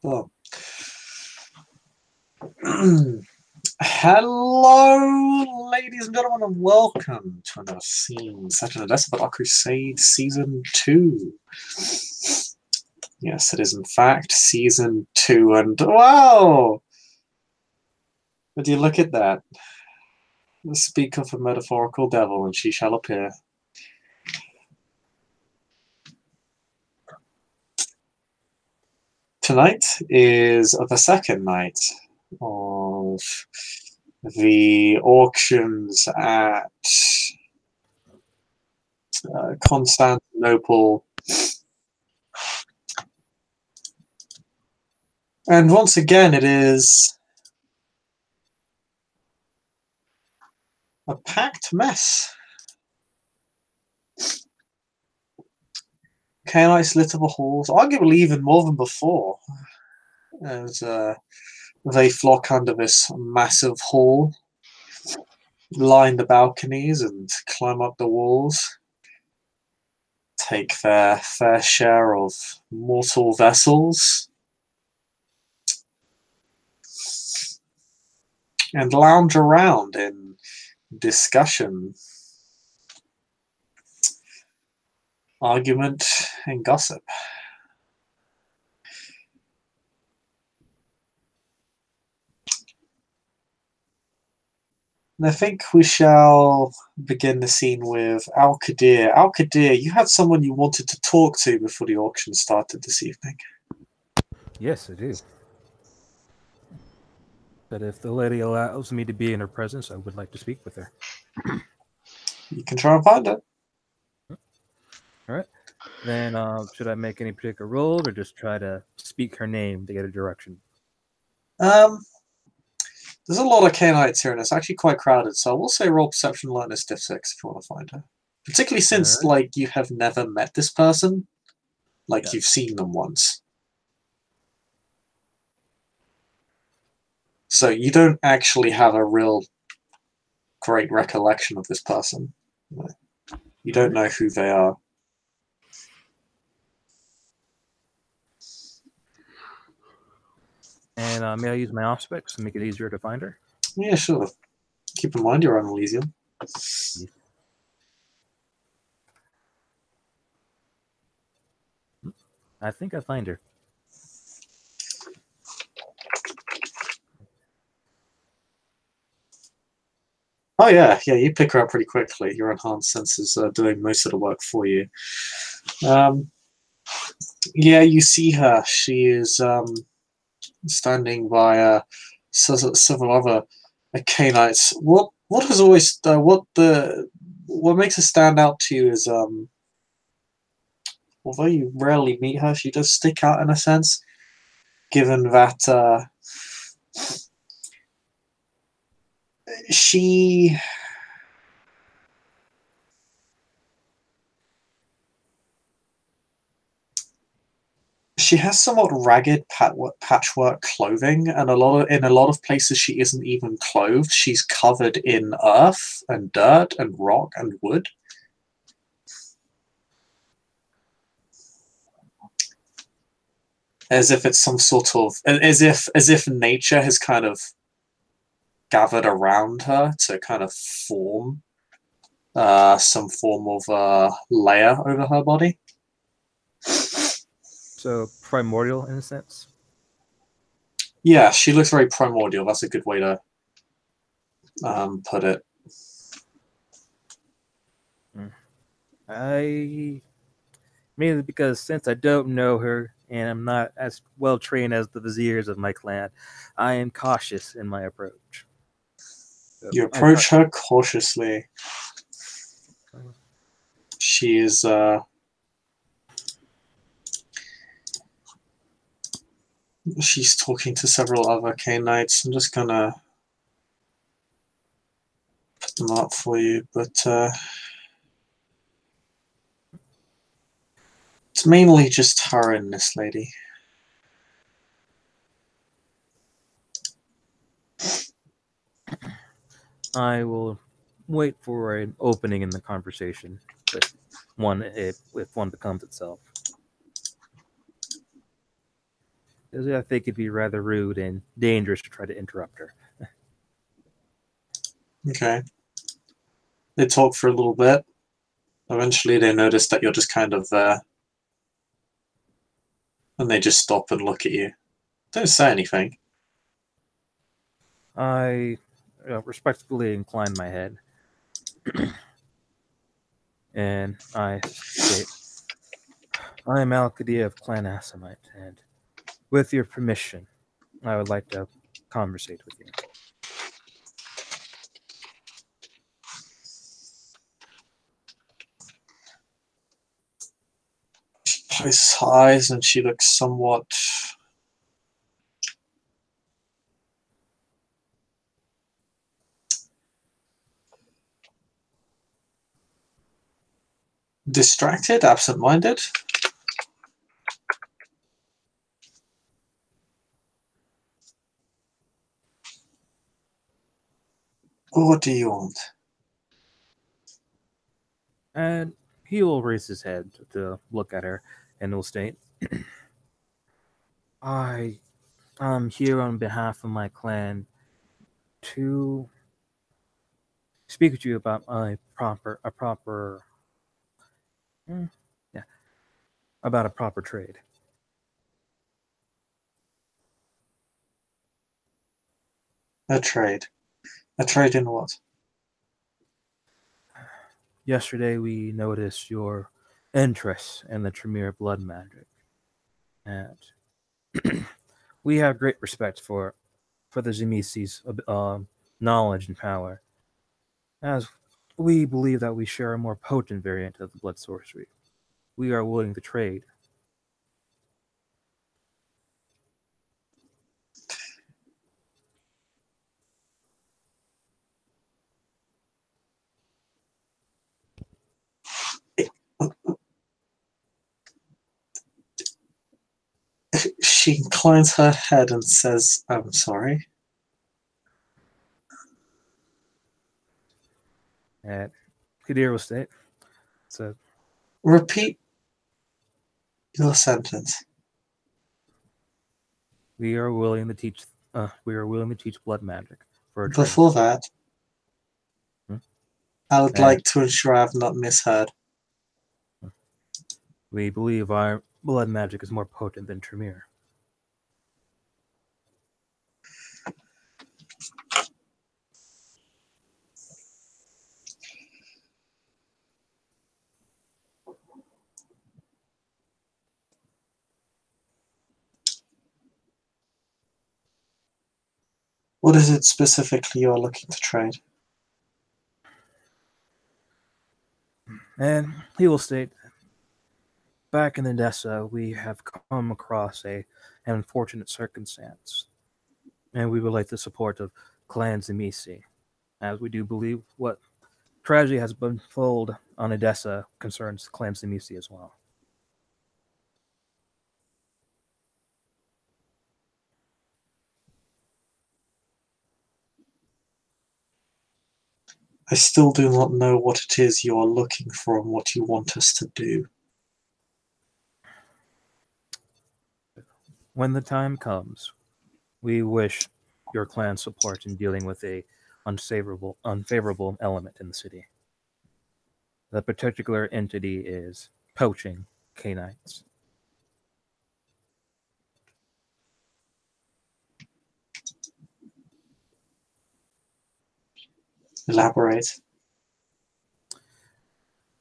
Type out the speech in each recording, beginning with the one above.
Well, hello, ladies and gentlemen, and welcome to another scene set in Decibel Crusade Season 2. Yes, it is in fact Season 2, and wow! Would you look at that? Speak of a metaphorical devil, and she shall appear. Tonight is the second night of the auctions at Constantinople. And once again, it is a packed mess. Canaanites lit up the halls, arguably even more than before, as they flock under this massive hall, line the balconies and climb up the walls, take their fair share of mortal vessels, and lounge around in discussion, argument, and gossip. And I think we shall begin the scene with Al-Qadir. Al-Qadir, you had someone you wanted to talk to before the auction started this evening. Yes, I do. But if the lady allows me to be in her presence, I would like to speak with her. You can try and find it. All right. Then should I make any particular roll or just try to speak her name to get a direction? There's a lot of Canaanites here, and it's actually quite crowded, so I will say roll perception alertness diff 6 if you want to find her. Particularly since, like, you have never met this person. Like, you've seen them once. So you don't actually have a real great recollection of this person. You don't know who they are. And may I use my aspects to make it easier to find her? Yeah, sure. Keep in mind you're on Elysium. I think I find her. Oh yeah, you pick her up pretty quickly. Your enhanced senses are doing most of the work for you. Yeah, you see her. She is standing by several other Canaanites. What has always what makes her stand out to you is although you rarely meet her, she does stick out in a sense, given that she has somewhat ragged patchwork clothing, and in a lot of places she isn't even clothed. She's covered in earth and dirt and rock and wood. As if it's some sort of as if nature has kind of gathered around her to kind of form some form of layer over her body. So primordial in a sense? Yeah, she looks very primordial. That's a good way to put it. Mainly because since I don't know her and I'm not as well trained as the viziers of my clan, I am cautious in my approach. So you approach her cautiously. She is she's talking to several other Canaanites. I'm just gonna put them up for you, but it's mainly just her and this lady. I will wait for an opening in the conversation if one becomes itself. 'Cause I think it'd be rather rude and dangerous to try to interrupt her. Okay. They talk for a little bit. Eventually, they notice that you're just kind of there. And they just stop and look at you. Don't say anything. I respectfully incline my head, and I state, I am Al-Qadir of Clan Asamite, and with your permission, I would like to conversate with you. She closes her eyes and she looks somewhat distracted, absent-minded. What do you want? And he will raise his head to look at her and will state, I am here on behalf of my clan to speak with you about hmm, yeah, about a proper trade. A trade. A trade in what? Yesterday we noticed your interest in the Tremere blood magic, and we have great respect for the Zemisi's knowledge and power, as we believe that we share a more potent variant of the blood sorcery. We are willing to trade. She inclines her head and says, I'm sorry. And Kadir will state, so Repeat your sentence. we are willing to teach. We are willing to teach blood magic for a trade. Before that, Hmm? I would And like to ensure I have not misheard. we believe our blood magic is more potent than Tremere. What is it specifically you're looking to trade? And he will state, back in Odessa, we have come across an unfortunate circumstance, and we would like the support of Clan Zemisi, as we do believe what tragedy has been unfolded on Odessa concerns Clan Zemisi as well. I still do not know what it is you are looking for and what you want us to do. When the time comes, we wish your clan support in dealing with a unfavorable element in the city. The particular entity is poaching canines. Elaborate.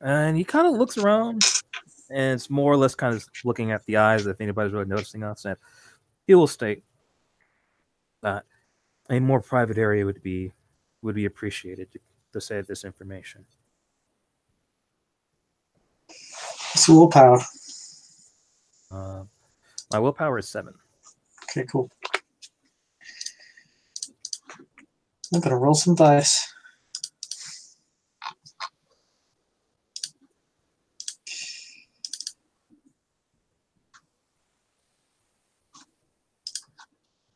And he kind of looks around, and it's more or less kind of looking at the eyes if anybody's really noticing us. And he will state that a more private area would be appreciated to say this information. It's willpower. My willpower is 7. Okay, cool. I'm gonna roll some dice.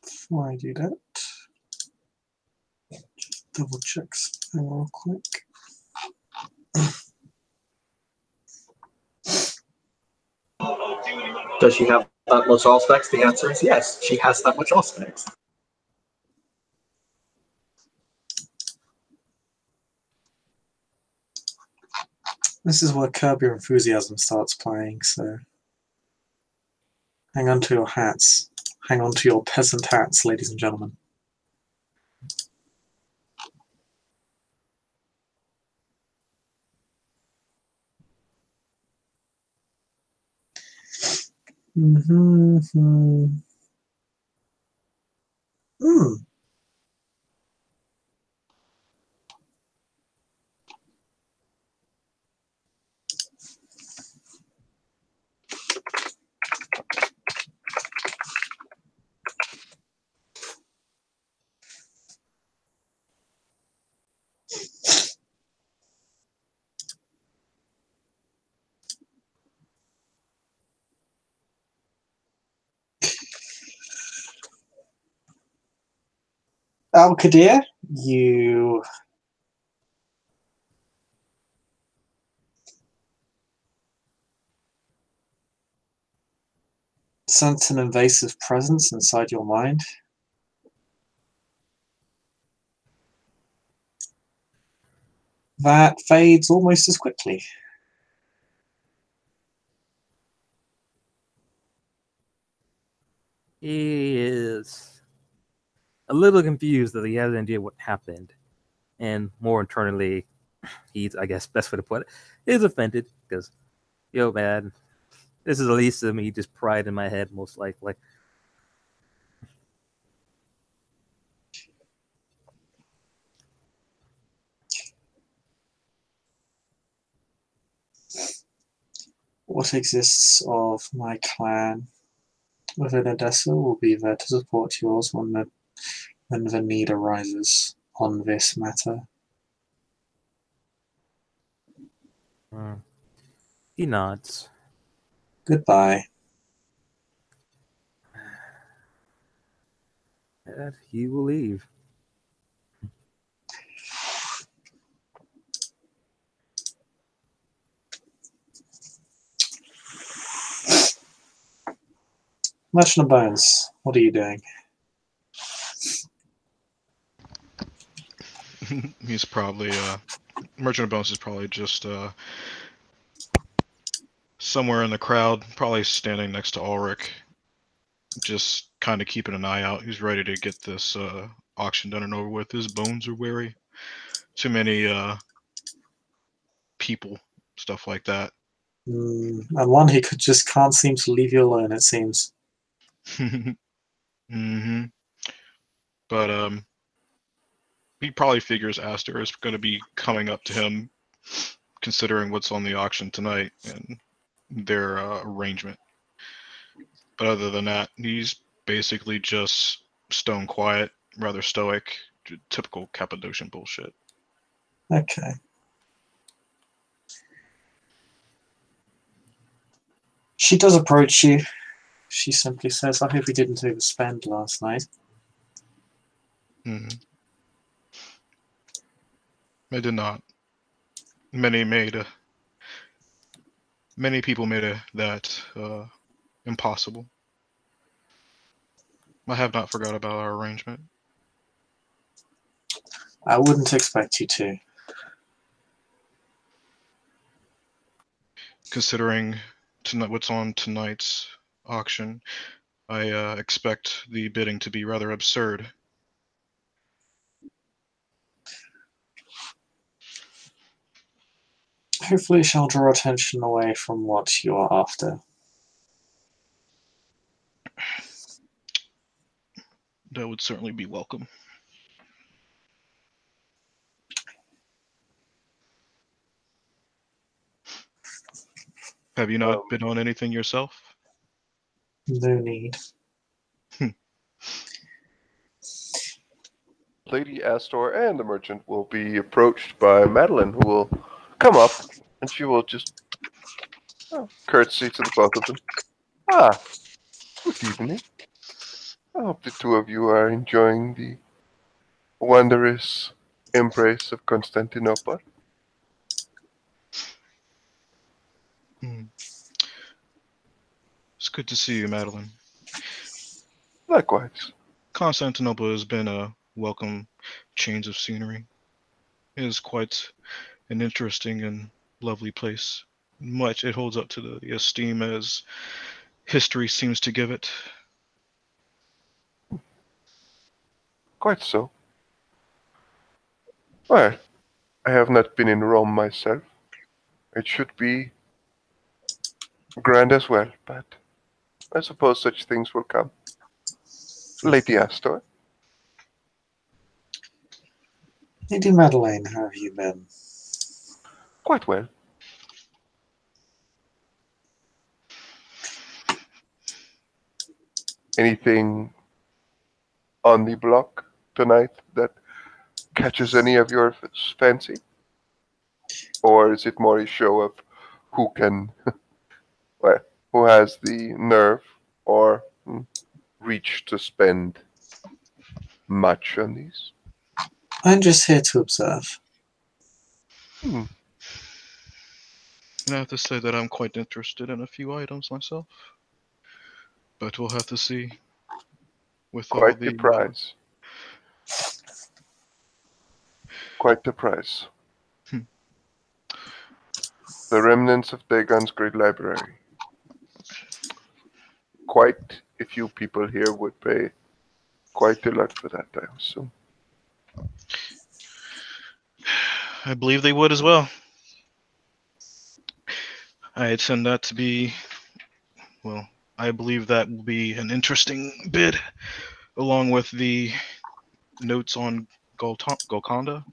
Before I do that, just double check something real quick. Does she have That much Allspex? The answer is yes. She has that much Allspex. This is where Curb Your Enthusiasm starts playing, so hang on to your hats. Hang on to your peasant hats, ladies and gentlemen. Mm-hmm. Al-Qadir, you sense an invasive presence inside your mind. That fades almost as quickly. He is a little confused that he has an idea what happened. And more internally, he's, I guess, best way to put it, is offended because, yo, man, this is at least me just pride in my head, most likely. What exists of my clan within Odessa will be there to support yours when the need arises on this matter. He nods. Goodbye. And he will leave. Merchant of Bones, what are you doing? He's probably Merchant of Bones is probably just somewhere in the crowd, probably standing next to Ulrich, just kind of keeping an eye out. He's ready to get this auction done and over with. His bones are weary. Too many people, stuff like that. And one who can't seem to leave you alone, it seems. Mm-hmm. But he probably figures Aster is going to be coming up to him, considering what's on the auction tonight and their arrangement. But other than that, he's basically just stone quiet, rather stoic, typical Cappadocian bullshit. Okay. She does approach you. She simply says, I hope you didn't overspend last night. Mm-hmm. I did not. Many people made that impossible. I have not forgot about our arrangement. I wouldn't expect you to. Considering what's on tonight's auction, I expect the bidding to be rather absurd. Hopefully it shall draw attention away from what you are after. That would certainly be welcome. Have you not bid on anything yourself? No need. Lady Astor and the merchant will be approached by Madeline, who will come up, and she will just curtsy to the both of them. Ah, good evening. I hope the two of you are enjoying the wondrous embrace of Constantinople. It's good to see you, Madeline. Likewise. Constantinople has been a welcome change of scenery. It is quite an interesting and lovely place. It holds up to the esteem as history seems to give it. Quite so. Well, I have not been in Rome myself. It should be grand as well, but I suppose such things will come. Lady Astor. Lady Madeleine, how have you been? Quite well. Anything on the block tonight that catches any of your fancy? Or is it more a show of who can, well, who has the nerve or reach to spend much on these? I'm just here to observe. Hmm. I have to say that I'm quite interested in a few items myself. But we'll have to see with all Quite the the prize. Quite the prize. The remnants of Dagon's great library. Quite a few people here would pay quite a lot for that, I assume. I believe they would as well. I tend that to be, well, I believe that will be an interesting bid, along with the notes on Golconda.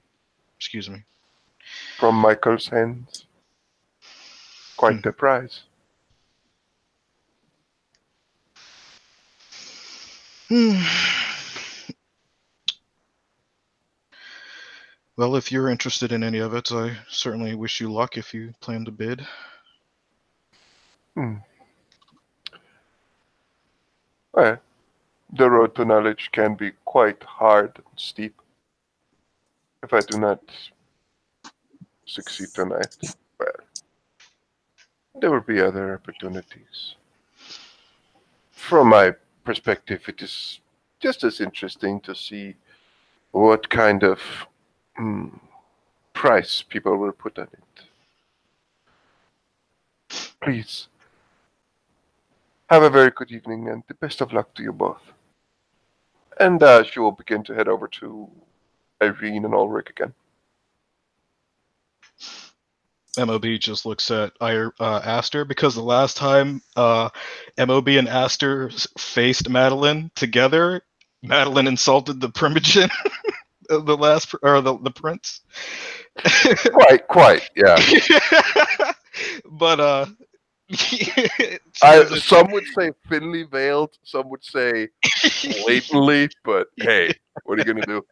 Excuse me. From Michael's hands. Quite the prize. Well, if you're interested in any of it, I certainly wish you luck if you plan to bid. Hmm. Well, the road to knowledge can be quite hard and steep. If I do not succeed tonight, well, there will be other opportunities. From my perspective, it is just as interesting to see what kind of price people will put on it. Please, have a very good evening and the best of luck to you both. And she will begin to head over to Irene and Ulrich again. MOB just looks at Aster because the last time MOB and Aster faced Madeline together, Madeline insulted the primogen, the last or the prince. Quite, yeah. But Some would say thinly veiled, some would say blatantly, but hey, what are you gonna do?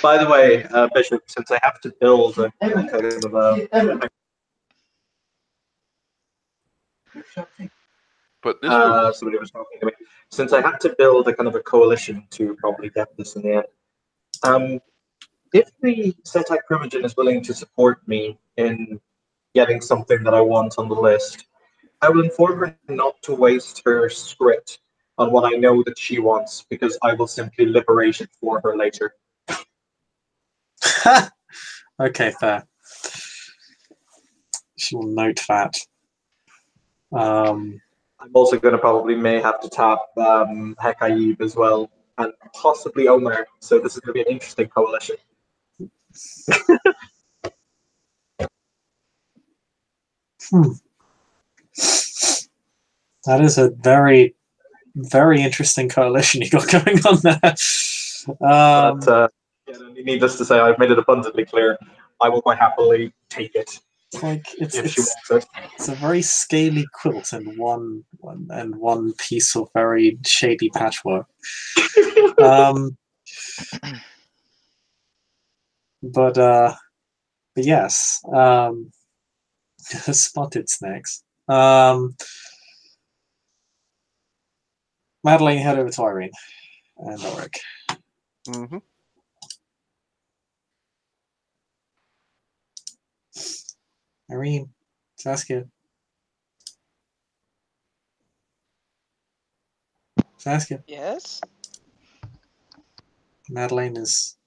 By the way, Bishop, since I have to build a kind of But this will somebody was talking to me. Since I had to build a kind of a coalition to probably get this in the end, if the Setai Primogen is willing to support me in getting something that I want on the list, I will inform her not to waste her script on what I know that she wants, because I will simply liberate it for her later. Okay, fair. She will note that. I'm also going to probably may have to tap Hekaib as well, and possibly Omar. So this is going to be an interesting coalition. That is a very, very interesting coalition you got going on there. But needless to say, I've made it abundantly clear I will quite happily take it. It's like if she wants it. It's a very scaly quilt and one piece of very shady patchwork. But yes, spotted snakes. Madeline, head over to Irene and Ulrich. Mm-hmm. Irene, Saskia. Saskia, Yes? Madeleine is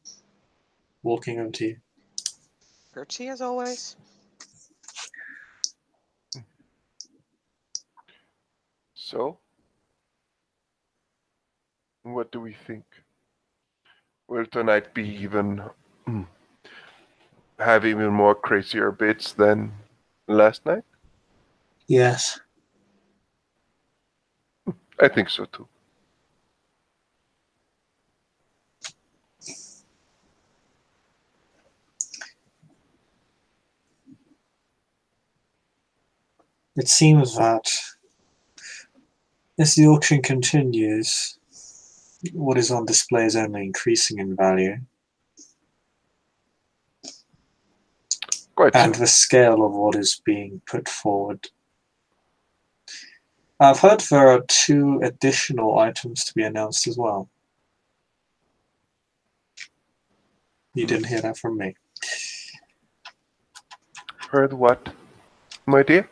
walking over to you. Gertie, as always. So, what do we think? Will tonight be even have even more crazier bits than last night? Yes. I think so too. It seems that as the auction continues, what is on display is only increasing in value. Quite And so. the scale of what is being put forward. I've heard there are 2 additional items to be announced as well. You didn't hear that from me. Heard what, my dear?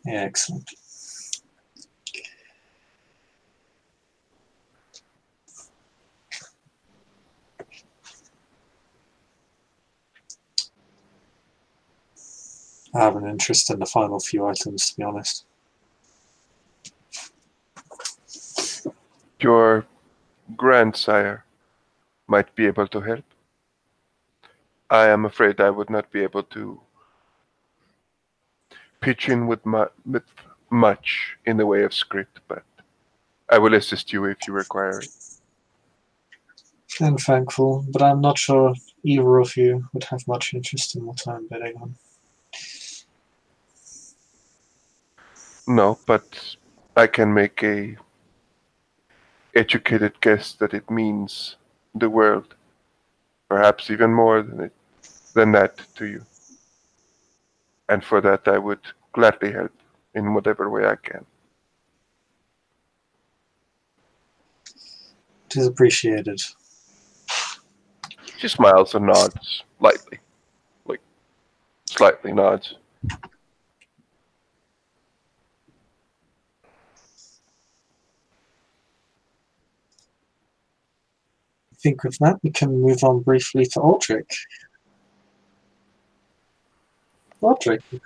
Yeah, excellent. I have an interest in the final few items, to be honest. Your grandsire might be able to help. I am afraid I would not be able to pitch in with much in the way of script, but I will assist you if you require it. I'm thankful, but I'm not sure either of you would have much interest in what I'm betting on. No, but I can make a educated guess that it means the world, perhaps even more than that to you. And for that I would gladly help in whatever way I can. It is appreciated. She smiles and nods lightly, like slightly nods. I think with that we can move on briefly to Aldrich. Aldrich, you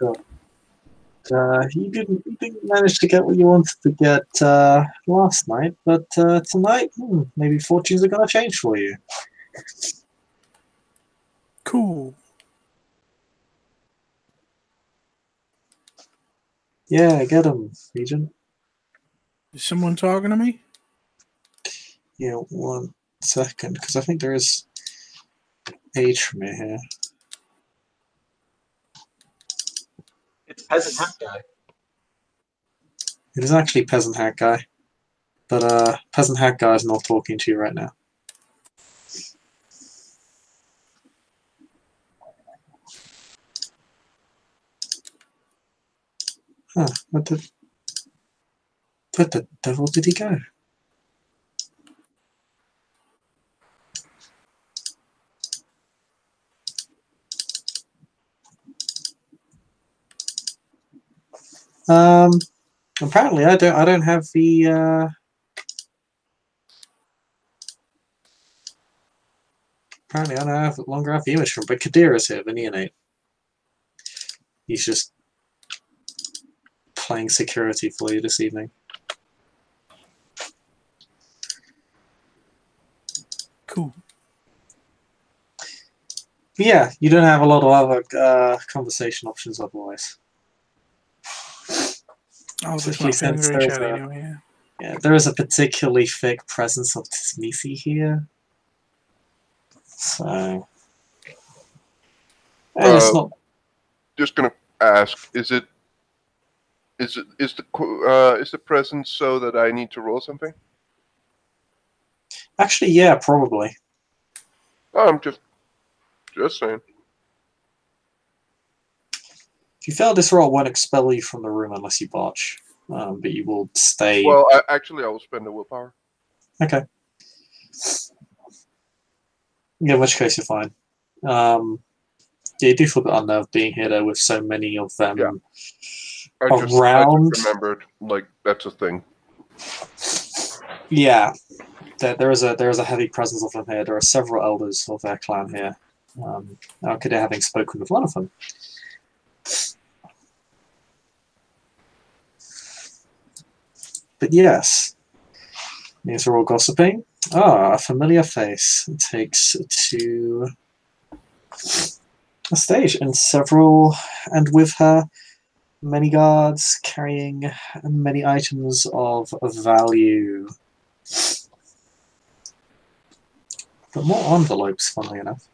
didn't manage to get what you wanted to get last night, but tonight, maybe fortunes are going to change for you. Cool. Yeah, get him, Regent. Is someone talking to me? Yeah, 1 second, because I think there is age from here. It's Peasant Hat Guy. It is actually Peasant Hat Guy, but Peasant Hat Guy is not talking to you right now. Huh, where the devil did he go? Apparently I don't have the apparently I don't longer have the image from, but Kadir is here, the neonate. He's just playing security for you this evening. Cool. But yeah, you don't have a lot of other conversation options otherwise. Oh, this Especially not feeling since very there's chatty a, anyway. yeah, there is a particularly thick presence of Tismisi here. So, and it's not. Just gonna ask: is the presence so that I need to roll something? Actually, yeah, probably. Oh, I'm just saying. If you fail this roll, it won't expel you from the room unless you botch, but you will stay. Well, I will spend the willpower. Okay. Yeah, in which case you're fine. Yeah, you do feel a bit unnerved being here though with so many of them I just remembered, like, that's a thing. Yeah, there is a heavy presence of them here. There are several elders of their clan here. Alkida having spoken with one of them. But yes, these are all gossiping. Ah, a familiar face takes to the stage, and with her, many guards carrying many items of value. But more envelopes, funnily enough.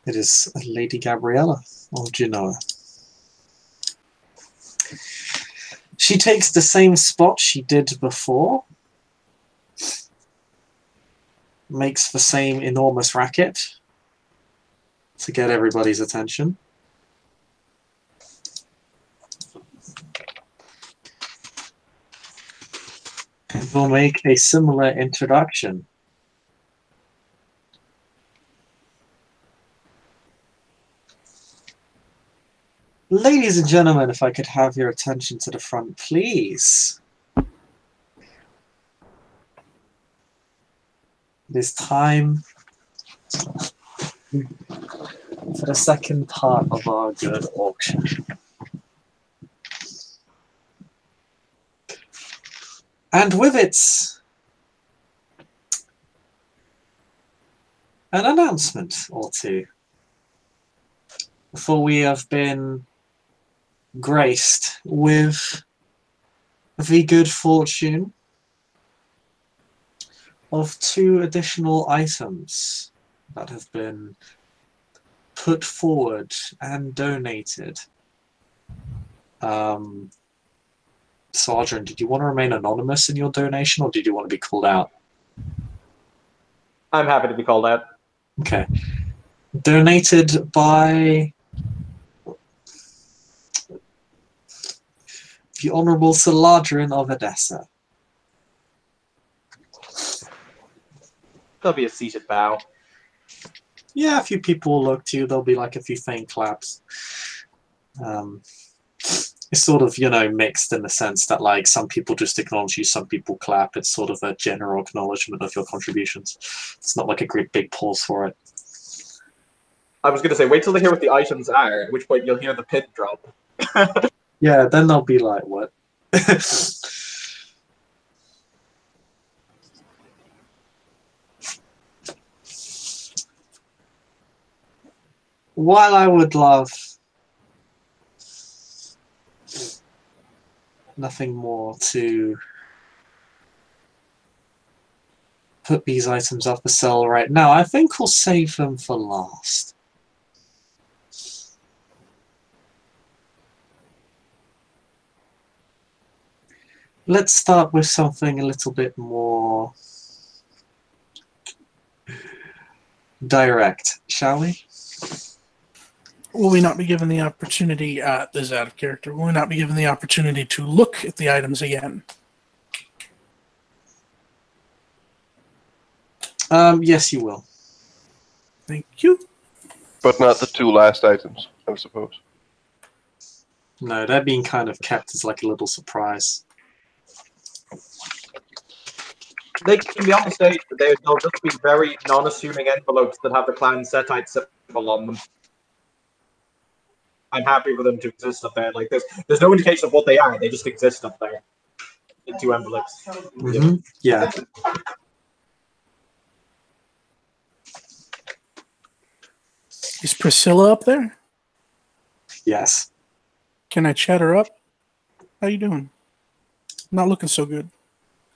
It is Lady Gabriella of Genoa. She takes the same spot she did before. Makes the same enormous racket to get everybody's attention. And we'll make a similar introduction. Ladies and gentlemen, if I could have your attention to the front, please. It is time for the second part of our good auction. And with it, an announcement or two. For we have been graced with the good fortune of 2 additional items that have been put forward and donated. Sergeant, did you want to remain anonymous in your donation, or did you want to be called out? I'm happy to be called out. Okay. Donated by the Honourable Saladrin of Edessa. There'll be a seated bow. Yeah, a few people will look to you. There'll be like a few faint claps. It's sort of, mixed in the sense that, like, some people just acknowledge you, some people clap. It's sort of a general acknowledgement of your contributions. It's not like a great big pause for it. I was going to say, wait till they hear what the items are, at which point you'll hear the pin drop. Yeah, then they'll be like, what? While I would love nothing more to put these items up for sale right now, I think we'll save them for last. Let's start with something a little bit more direct, shall we? Will we not be given the opportunity, this is out of character, will we not be given the opportunity to look at the items again? Yes, you will. Thank you. But not the 2 last items, I suppose. No, they're being kind of kept as like a little surprise. They can be on the stage, but they'll just be very non-assuming envelopes that have the clan setite symbol on them. I'm happy for them to exist up there. Like, there's no indication of what they are. They just exist up there in 2 envelopes. Mm-hmm. Yeah. Is Priscilla up there? Yes. Can I chat her up? How you doing? Not looking so good.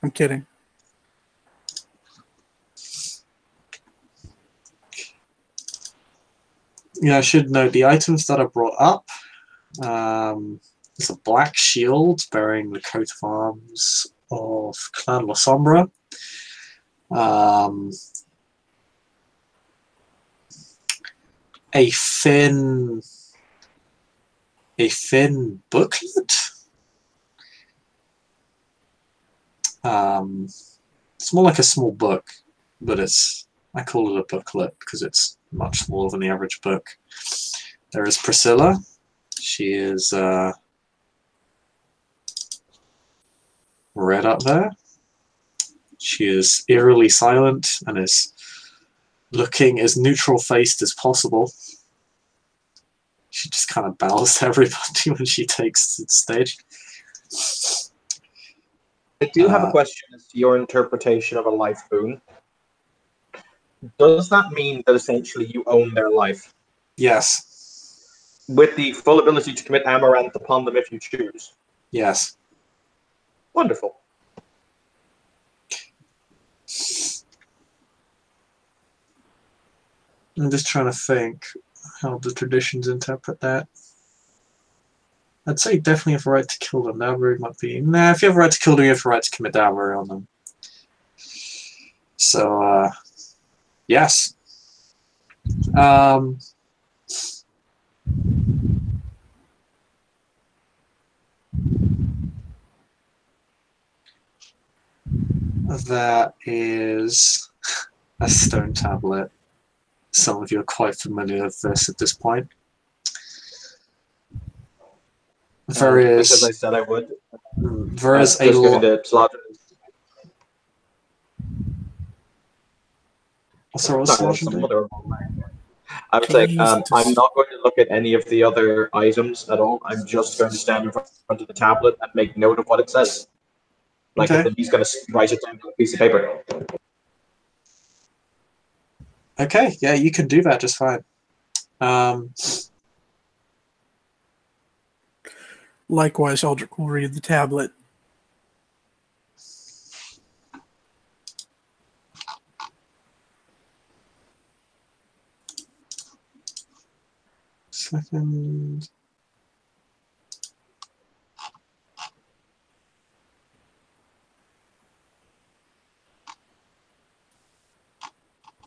I'm kidding. Yeah, I should note the items that are brought up. There's a black shield bearing the coat of arms of Clan La Sombra. A thin booklet. It's more like a small book, but I call it a booklet because it's much smaller than the average book. There is Priscilla. She is red up there. She is eerily silent and is looking as neutral-faced as possible. She just kind of bows to everybody when she takes the stage. I do have a question as to your interpretation of a life boon. Does that mean that essentially you own their life? Yes. With the full ability to commit amaranth upon them if you choose? Yes. Wonderful. I'm just trying to think how the traditions interpret that. I'd say definitely have a right to kill them. Dowry might be... Nah, if you have a right to kill them, you have a right to commit dowry on them. So, yes. That is a stone tablet. Some of you are quite familiar with this at this point. There is... Because I said I would. There is a just given the slot. Sorry, what's Slaughter do? I would say Jesus. I'm not going to look at any of the other items at all. I'm just going to stand in front of the tablet and make note of what it says. Like Okay. he's going to write it down on a piece of paper. Okay, yeah, you can do that just fine. Likewise, Aldrich will read the tablet. Second.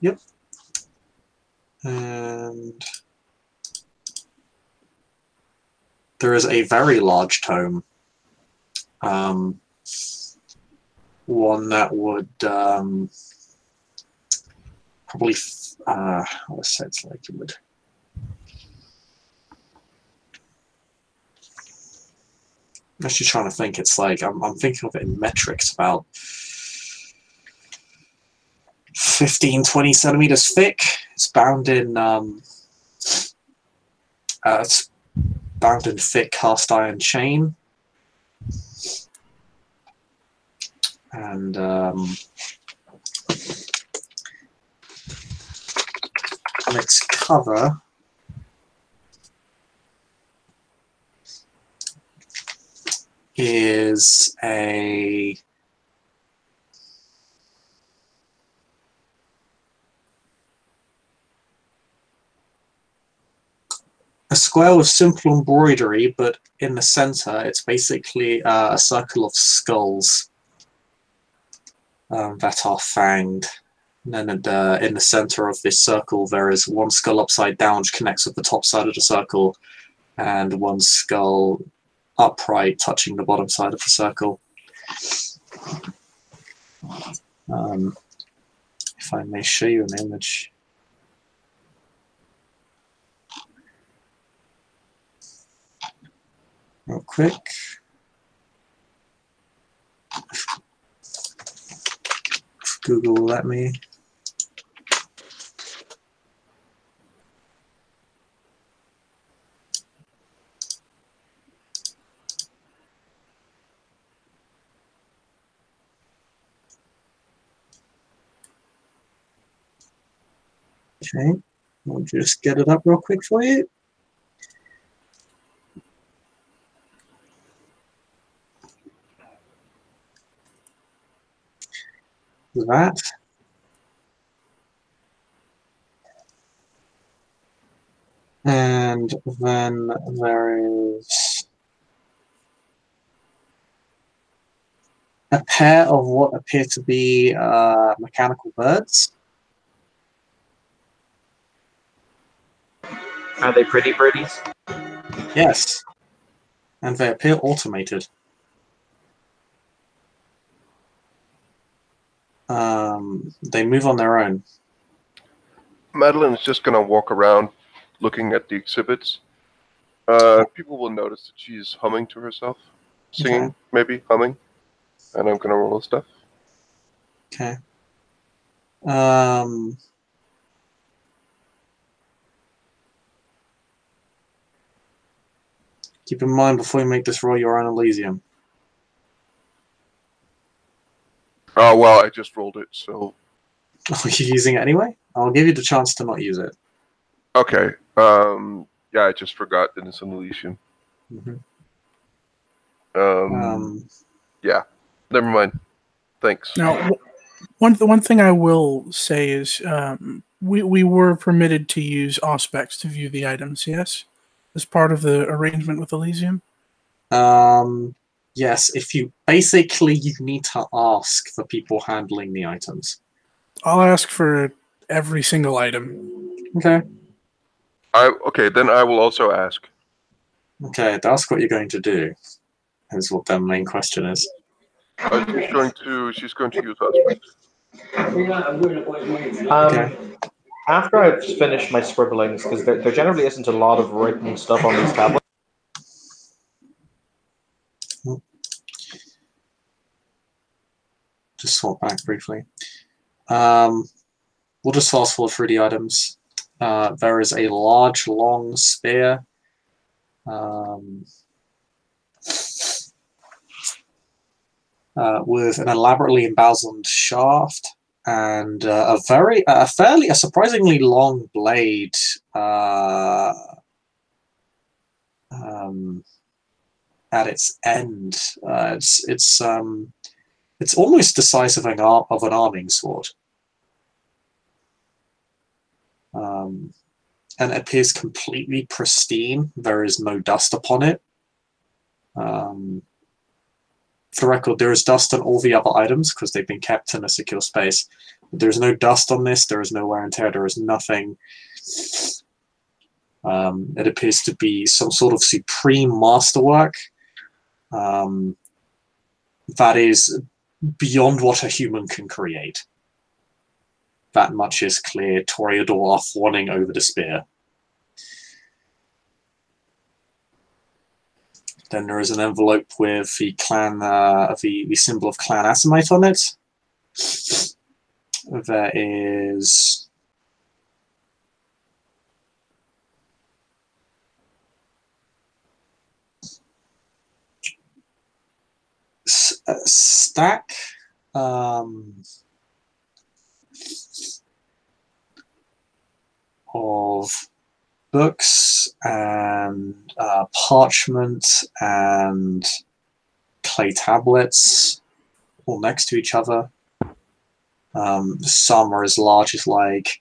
Yep. And there is a very large tome. One that would probably, let's say it's like it would. I'm actually trying to think. It's like I'm thinking of it in metrics, about 15, 20 centimeters thick. It's bound in thick cast iron chain, and on its cover is a square with simple embroidery, but in the center it's basically a circle of skulls that are fanged. And then in the center of this circle there is one skull upside down which connects with the top side of the circle, and one skull upright touching the bottom side of the circle. If I may show you an image. Real quick. If Google will let me. Okay, I'll just get it up real quick for you. That. And then there is a pair of what appear to be mechanical birds. Are they pretty birdies? Yes. And they appear automated. They move on their own. Madeline is just gonna walk around looking at the exhibits. People will notice that she's humming to herself, singing, Okay. maybe humming, and I'm gonna roll stuff. Okay. Keep in mind before you make this roll, you're on Elysium. Oh well, I just rolled it, so Are you using it anyway? I'll give you the chance to not use it. okay. Yeah, I just forgot that it's an Elysium. Yeah, never mind. Thanks. Now, one thing I will say is we were permitted to use Auspex to view the items, yes? As part of the arrangement with Elysium? Yes, if you basically you need to ask the people handling the items. I'll ask for every single item. Okay. Okay, then I will also ask. Okay, that's what you're going to do. Is what their main question is. She's going to use Auspex. Okay. After I've finished my scribblings, because there generally isn't a lot of written stuff on these tablets. Just swap back briefly. We'll just fast forward through the items. There is a large, long spear. With an elaborately embezzled shaft and a surprisingly long blade at its end. It's almost the size of an arming sword, and it appears completely pristine. There is no dust upon it. For the record, there is dust on all the other items because they've been kept in a secure space. But there's no dust on this. There is no wear and tear. There is nothing. It appears to be some sort of supreme masterwork that is beyond what a human can create. That much is clear. Toreador fawning over the spear. Then there is an envelope with the clan, the symbol of Clan Asimite on it. There is a stack of books and parchment and clay tablets all next to each other. Some are as large as like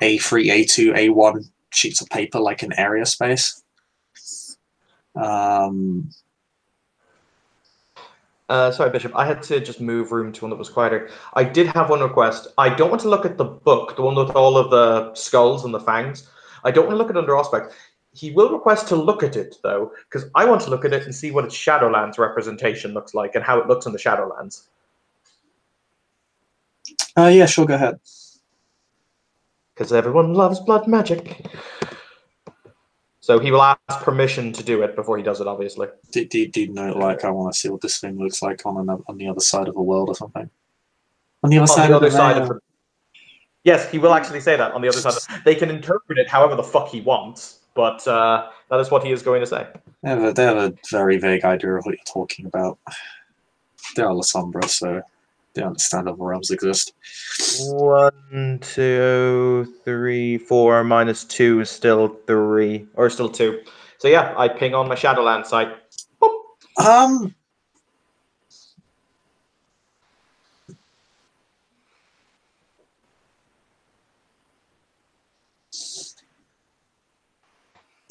A3, A2, A1 sheets of paper, like an area space. Sorry, Bishop. I had to just move room to one that was quieter. I did have one request. I don't want to look at the book, the one with all of the skulls and the fangs. I don't want to look at it under Auspex. He will request to look at it, though, because I want to look at it and see what its Shadowlands representation looks like and how it looks in the Shadowlands. Yeah, sure, go ahead. Because everyone loves blood magic. So he will ask permission to do it before he does it, obviously. Do you know, like, I want to see what this thing looks like on the other side of the world or something? On the other side of the veil. Yes, he will actually say that on the other side. They can interpret it however the fuck he wants, but that is what he is going to say. They have a very vague idea of what you're talking about. They are Lasombra, so they understand other realms exist. 1, 2, 3, 4 minus 2 is still 3, or still 2. So yeah, I ping on my Shadowland site. Boop.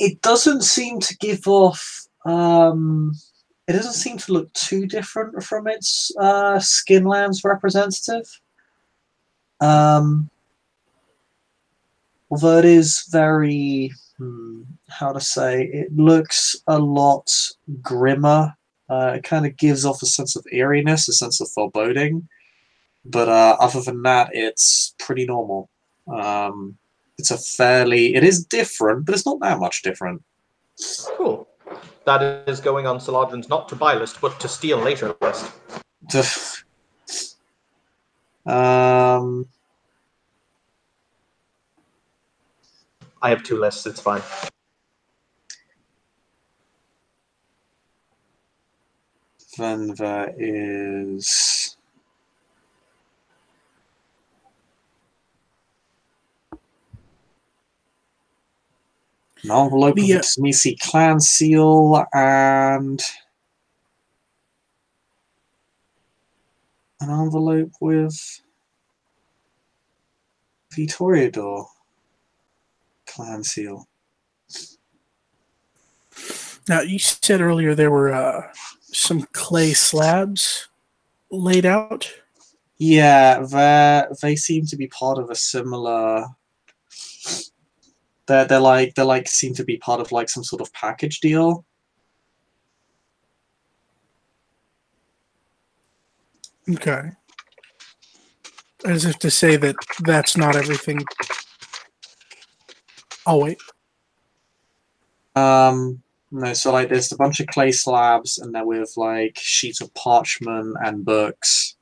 It doesn't seem to give off. It doesn't seem to look too different from its Skinlands representative. Although it is very, how to say, it looks a lot grimmer. It kind of gives off a sense of eeriness, a sense of foreboding. But other than that, it's pretty normal. It is different, but it's not that much different. Cool. That is going on Saladrin's not to buy list, but to steal later list. um, I have 2 lists, it's fine. then there is an envelope with a Tbilisi clan seal and an envelope with Vitoriador clan seal. Now, you said earlier there were some clay slabs laid out. Yeah, they seem to be part of a similar. They're like seem to be part of like some sort of package deal. Okay. As if to say that that's not everything. Oh, wait. No, so like there's a bunch of clay slabs and they're with like sheets of parchment and books.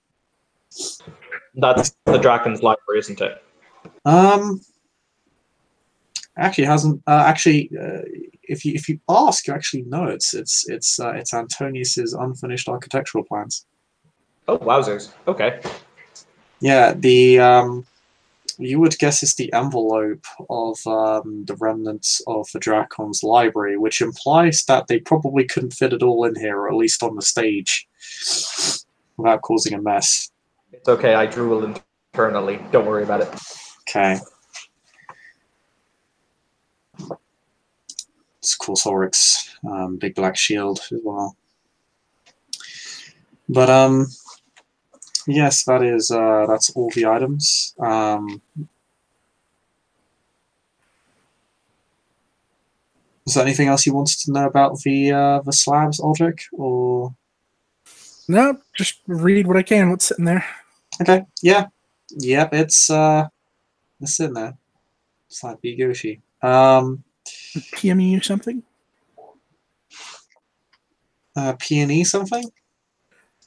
That's the Draken's library, isn't it? Actually hasn't if you ask, you actually know it's Antonius's unfinished architectural plans. Oh, wowzers. Okay. Yeah, the you would guess it's the envelope of the remnants of the Dracon's library, which implies that they probably couldn't fit it all in here, or at least on the stage, without causing a mess. It's okay, I drool internally. Don't worry about it. Okay. It's of course Ulrich's big black shield as well. But yes, that's all the items. Is there anything else you wanted to know about the slabs, Aldrich? Or No, just read what I can. What's sitting there? okay, yeah, yep, it's in there. It's like Bigoshi. PME or something? P&E something?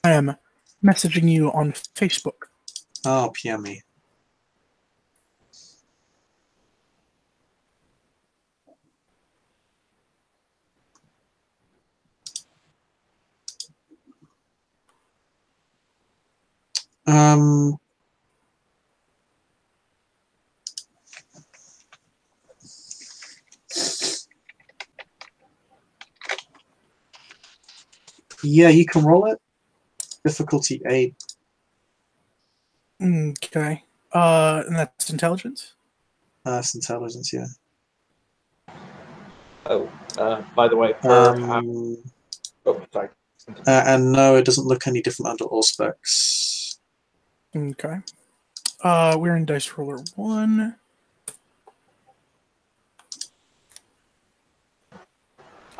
I am messaging you on Facebook. Oh, PME. Yeah, you can roll it. Difficulty 8. Okay. And that's intelligence? That's intelligence, yeah. Oh, by the way, Um, oh, sorry. and no, it doesn't look any different under all specs. Okay. We're in Dice Roller 1.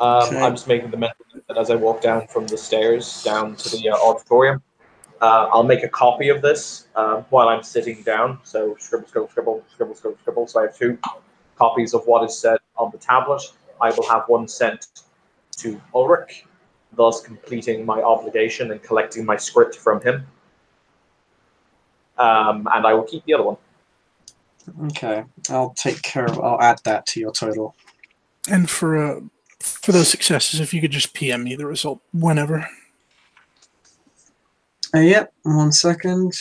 Okay. I'm just making the mental note that as I walk down from the stairs down to the auditorium, I'll make a copy of this while I'm sitting down. So scribble, scribble, scribble, scribble, scribble, scribble. So I have 2 copies of what is said on the tablet. I will have one sent to Ulrich, thus completing my obligation and collecting my script from him. And I will keep the other one. Okay, I'll add that to your total. And for those successes, if you could just PM me the result whenever. Yep, 1 second.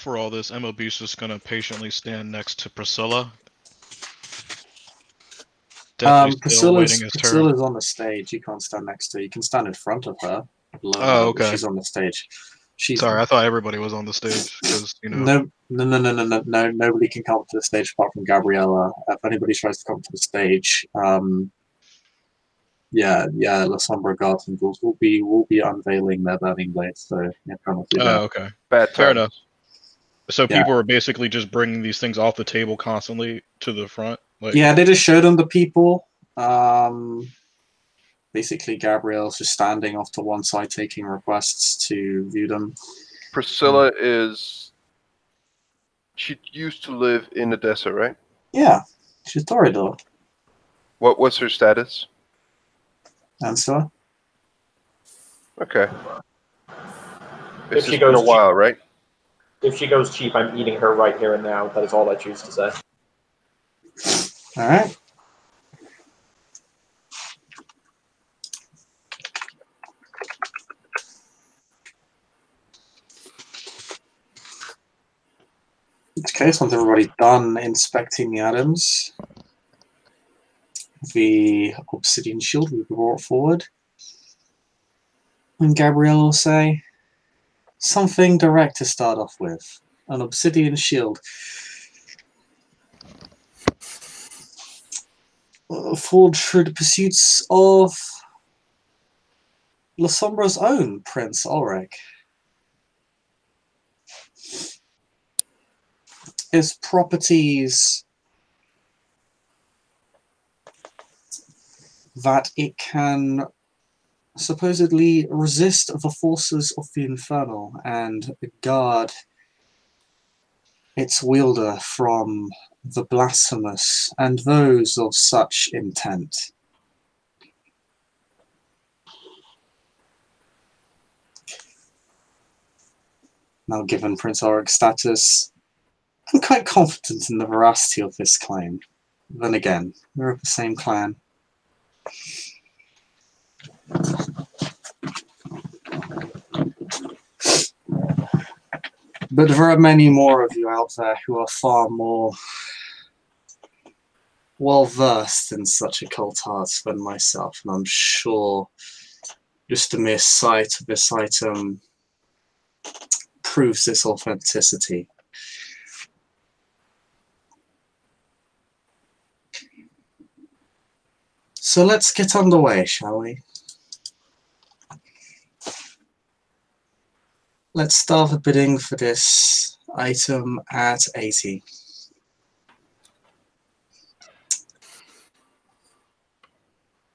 for all this, MLB's just gonna patiently stand next to Priscilla. Definitely still waiting his turn. Priscilla's on the stage. You can't stand next to her. You can stand in front of her, below Oh, her, but okay. she's on the stage. She's Sorry, I thought everybody was on the stage because no. Nobody can come to the stage apart from Gabriella. If anybody tries to come to the stage, yeah, La Sombra Garden will be unveiling their burning blades. So yeah, cannot do that. Oh, okay. Bad Fair time. enough. So Yeah. people are basically just bringing these things off the table constantly to the front. Like, Yeah, they just showed them the people. Basically, Gabrielle's just standing off to one side, taking requests to view them. Priscilla is. She used to live in Odessa, right? Yeah, she's Toreador. What was her status? Answer. Okay. If It's she just been a goes while, right? If she goes cheap, I'm eating her right here and now. That is all I choose to say. All right. In this case, once everybody's done inspecting the items, the obsidian shield will be brought forward. And Gabrielle will say, something direct to start off with. An obsidian shield. Forged through the pursuits of La Sombra's own Prince Ulrich. Its properties that it can supposedly resist the forces of the Infernal and guard its wielder from the blasphemous and those of such intent. Now, given Prince Ulrich's status, I'm quite confident in the veracity of this claim. Then again, we're of the same clan. But there are many more of you out there who are far more well versed in such occult arts than myself, and I'm sure just the mere sight of this item proves its authenticity. So let's get underway, shall we? Let's start the bidding for this item at 80.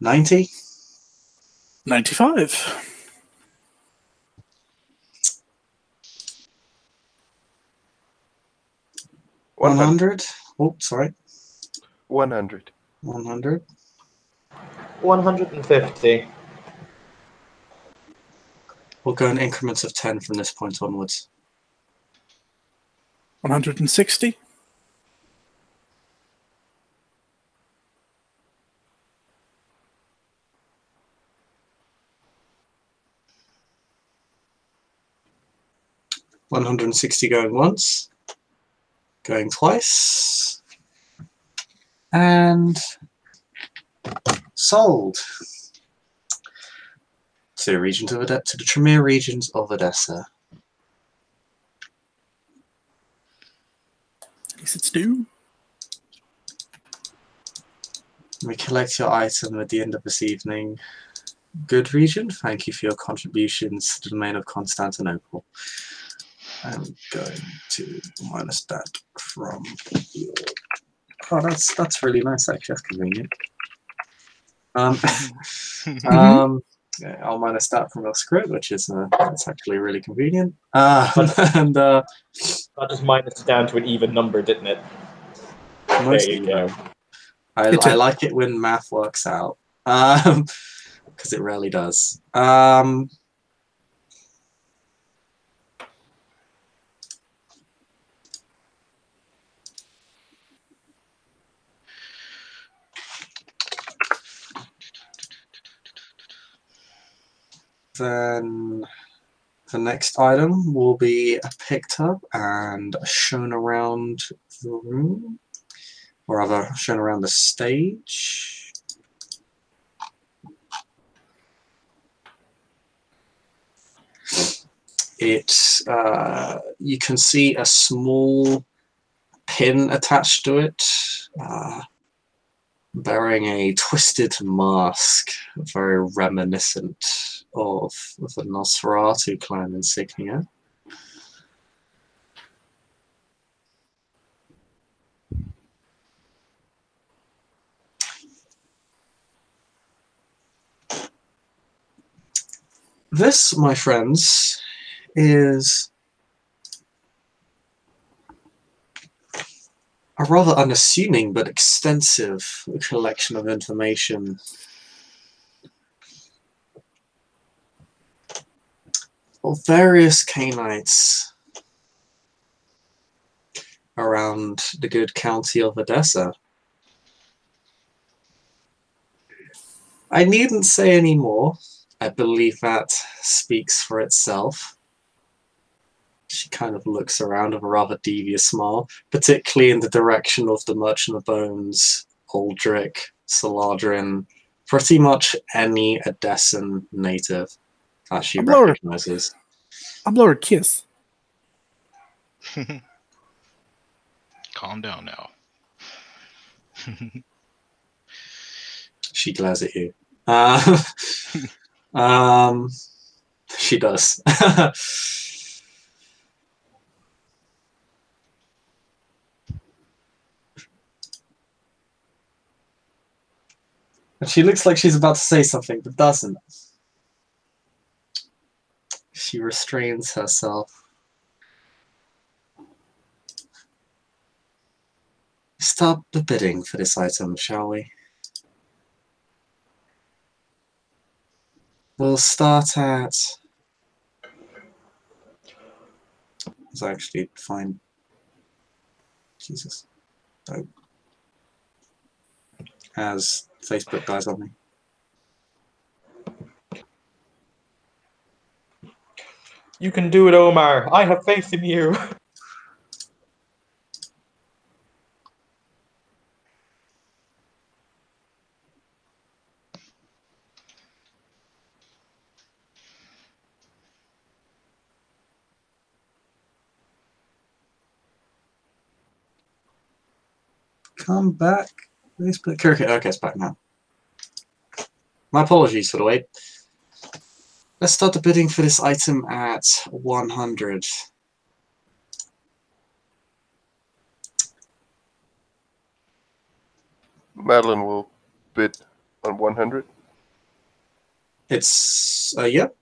$90? 95. 100? Oh, sorry. 100. 100. 150. We'll go in increments of 10 from this point onwards. 160. 160 going once. Going twice. And sold. To the region of Odessa, to the Tremere regions of Odessa. At least it's due. We collect your item at the end of this evening. Good region, thank you for your contributions to the domain of Constantinople. I'm going to minus that from your... Oh, that's really nice, actually. That's convenient. Yeah, I'll minus that from your script, which is that's actually really convenient. And That just minus it down to an even number, didn't it? most There you even. go. I It's a- like it when math works out, because it rarely does. Then the next item will be picked up and shown around the room, or rather, shown around the stage. You can see a small pin attached to it, bearing a twisted mask, very reminiscent of the Nosferatu clan insignia. This, my friends, is a rather unassuming but extensive collection of information of various Canaanites around the good county of Edessa. I needn't say any more. I believe that speaks for itself. She kind of looks around with a rather devious smile, particularly in the direction of the Merchant of Bones, Aldrich, Saladrin, pretty much any Edessan native that she recognizes. I'll blow her a kiss. Calm down now. She glares at you. She does. And she looks like she's about to say something, but doesn't. She restrains herself. Start the bidding for this item, shall we? We'll start at... Let's actually find... Jesus. Oh. As Facebook dies on me. You can do it, Omar. I have faith in you. Come back. Facebook. Okay, it's back now. My apologies for the wait. Let's start the bidding for this item at 100. Madeline will bid on 100. It's, yep.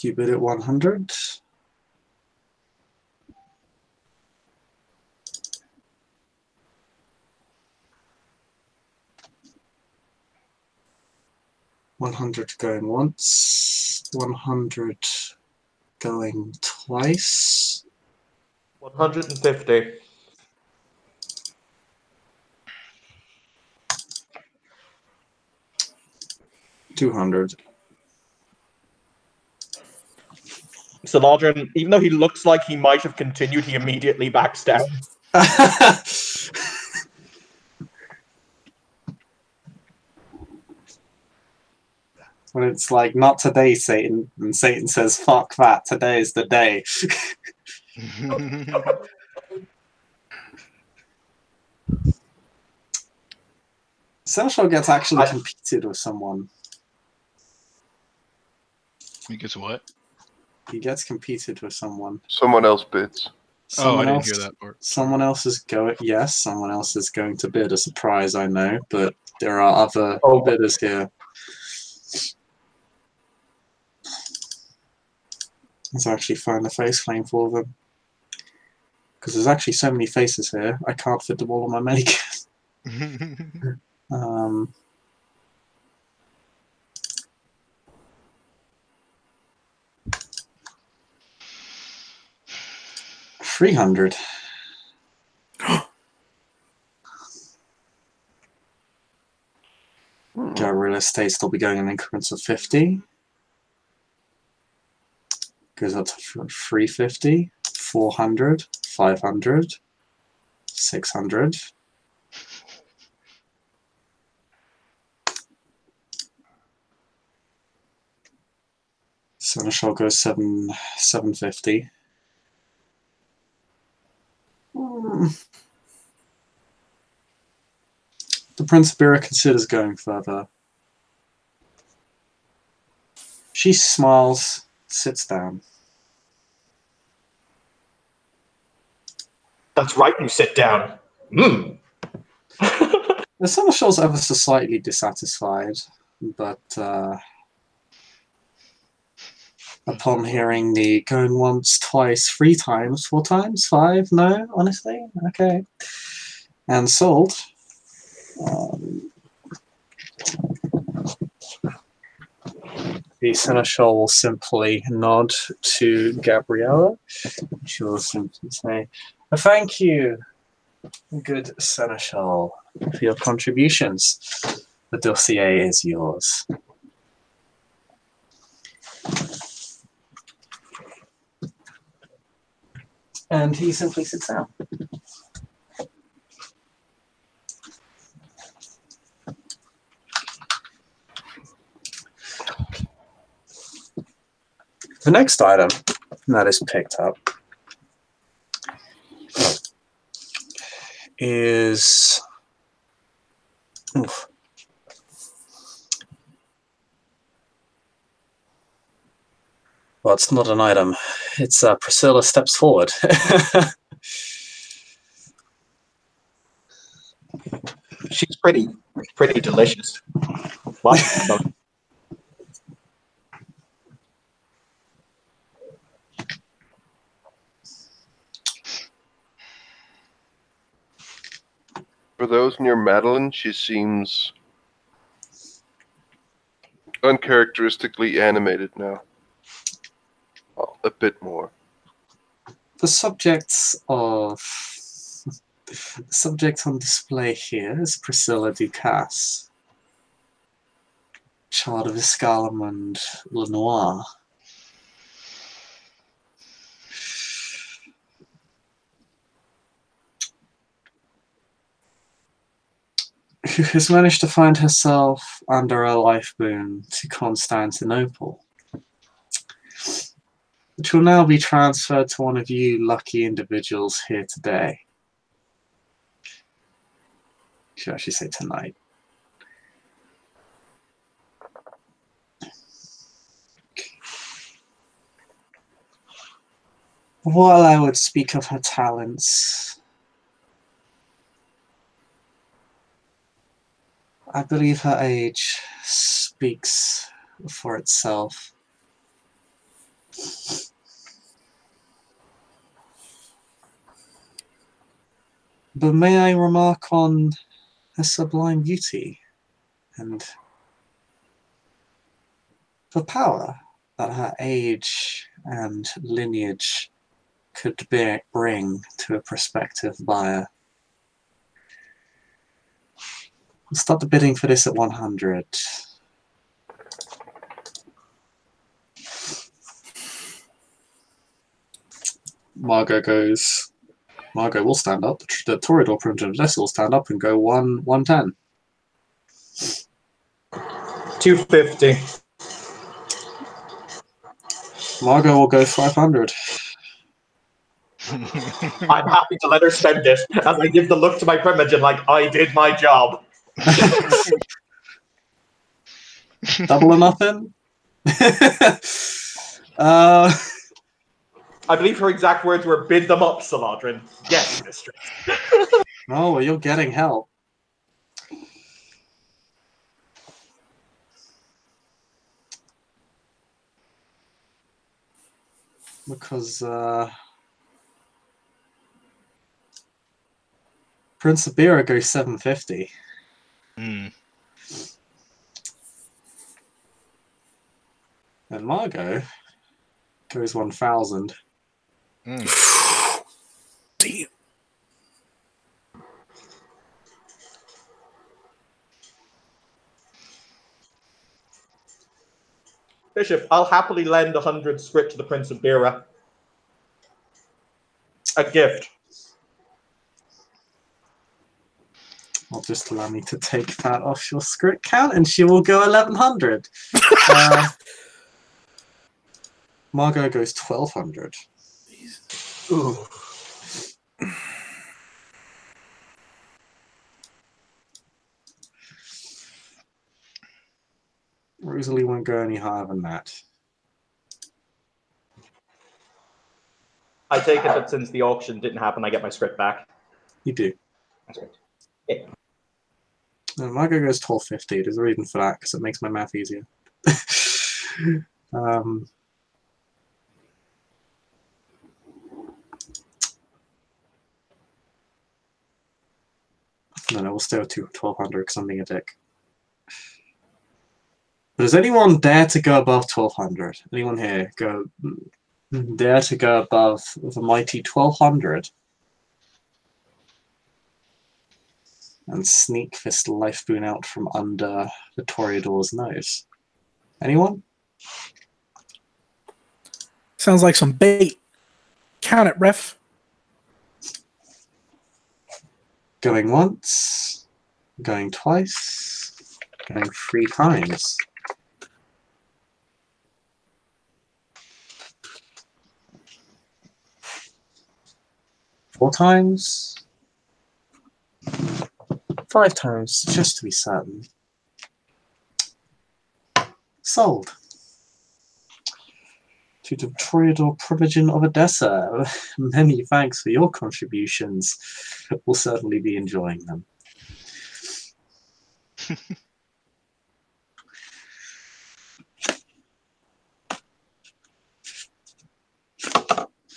You bid at 100. $100 going once, 100 going twice. 150. $200. Saladrin, even though he looks like he might have continued, he immediately backs down. When it's like, not today, Satan, and Satan says, fuck that, today is the day. Celshal gets actually competed with someone. He gets what? He gets competed with someone. Someone else bids. Someone I else, didn't hear that part. Someone else is going. Yes, someone else is going to bid. A surprise, I know, but there are other bidders here. Let's actually find the face claim for them, because there's actually so many faces here. I can't fit them all on my make. $300. Go real estate, still be going in increments of 50. Goes up to 350, 400, 500, 600. Seneschal goes 750. The Prince of Bira considers going further. She smiles, sits down. That's right, you sit down. Hmm. The Seneschal's ever so slightly dissatisfied, but upon hearing the going once, twice, 3 times, 4 times, 5, no, honestly, okay, and sold, the Seneschal will simply nod to Gabriella. She will simply say, "Thank you, good Seneschal, for your contributions. The dossier is yours." And he simply sits down. The next item that is picked up is... Oof. Well, it's not an item. It's Priscilla steps forward. She's pretty delicious. What? For those near Madeline, she seems uncharacteristically animated now. Well, a bit more. The subject on display here is Priscilla Ducasse, child of Escalamund Lenoir. Who has managed to find herself under a life boon to Constantinople, which will now be transferred to one of you lucky individuals here today. Should I actually say tonight? While I would speak of her talents, I believe her age speaks for itself. But may I remark on her sublime beauty and the power that her age and lineage could bring to a prospective buyer. I'll start the bidding for this at 100. Margot will stand up. The Toreador primitive Odessa will stand up and go 110. 250. Margot will go 500. I'm happy to let her spend it, as I give the look to my Primogen like I did my job. Double or nothing? I believe her exact words were, "Bid them up, Saladrin." Yes, mistress. Oh, well, you're getting help. Because Prince of Bira goes 750. Mm. And Margot goes 1,000. Mm. Damn. Bishop, I'll happily lend 100 script to the Prince of Bira. A gift. I'll just allow me to take that off your script count, and she will go 1100. Margot goes 1200. Ooh. Rosalie won't go any higher than that. I take it that since the auction didn't happen, I get my script back. You do. That's right. Yeah. No, Margot goes 1250. There's a reason for that, because it makes my math easier. No, we'll stay with 1200 because I'm being a dick. But does anyone dare to go above 1200? Anyone here dare to go above the mighty 1200 and sneak this life boon out from under the Toreador's nose? Anyone? Sounds like some bait. Count it, ref. Going once, going twice, going 3 times. Four times, 5 times, just to be certain. Sold. To the Toreador Primogen of Edessa. Many thanks for your contributions. We'll certainly be enjoying them.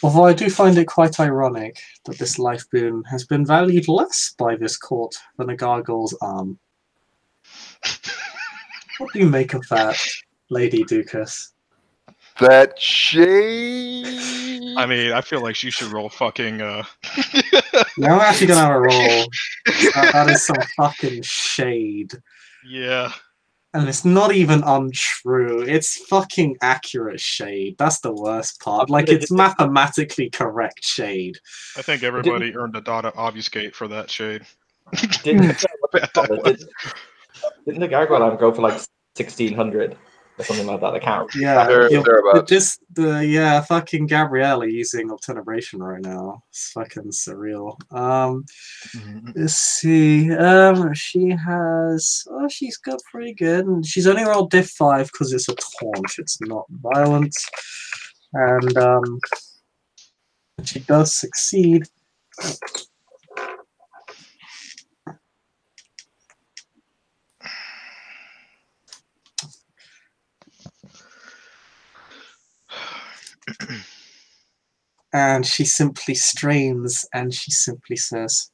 Although I do find it quite ironic that this life boon has been valued less by this court than a gargoyle's arm. What do you make of that, Lady Dukas? That shade. I mean, I feel like she should roll fucking. Yeah, I'm actually gonna have a roll. That is some fucking shade. Yeah. And it's not even untrue. It's fucking accurate shade. That's the worst part. Like, it's mathematically correct shade. I think everybody earned a dot of obfuscate for that shade. Didn't the gargoyle arm go for like 1600 or something like that? Account. Yeah, thereabouts. Fucking Gabrielle using Obtenebration right now. It's fucking surreal. Let's see. She has. Oh, she's got pretty good. And she's only rolled diff 5 because it's a taunt. It's not violent. And she does succeed. And she simply strains and she simply says,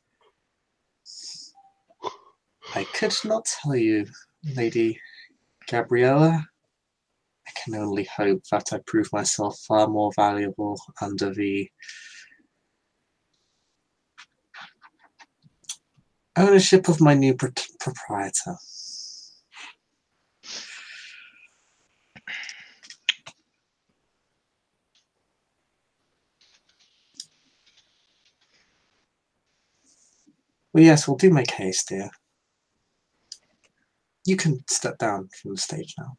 I could not tell you, Lady Gabriella. I can only hope that I prove myself far more valuable under the ownership of my new proprietor. Well, yes, we'll do make haste, dear. You can step down from the stage now.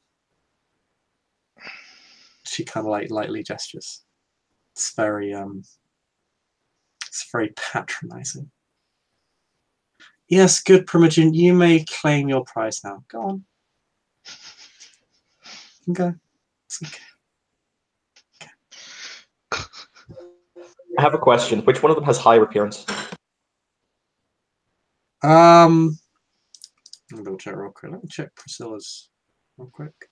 She kind of like lightly gestures. It's very patronizing. Yes, good Primogen, you may claim your prize now. Go on. Okay. It's okay. I have a question. Which one of them has higher appearance? Let me double check real quick. Let me check Priscilla's real quick.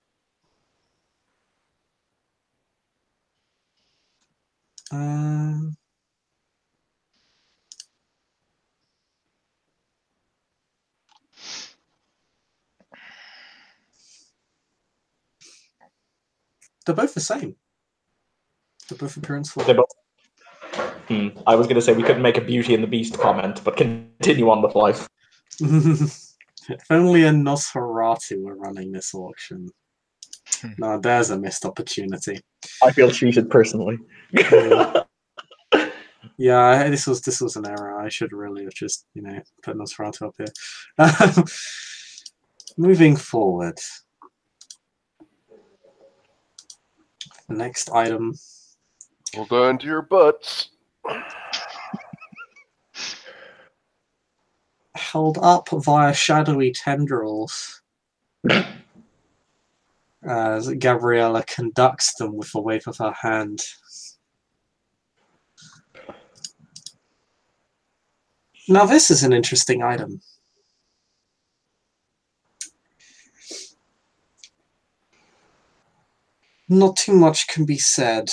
They're both the same. They're both appearance 4. They're both. I was going to say we couldn't make a Beauty and the Beast comment, but continue on with life. If only a Nosferatu were running this auction. No, there's a missed opportunity. I feel cheated personally. Yeah, this was an error. I should really have just, put Nosferatu up here. Moving forward. The next item. Hold on to your butts. Held up via shadowy tendrils. As Gabriella conducts them with a wave of her hand. Now this is an interesting item. Not too much can be said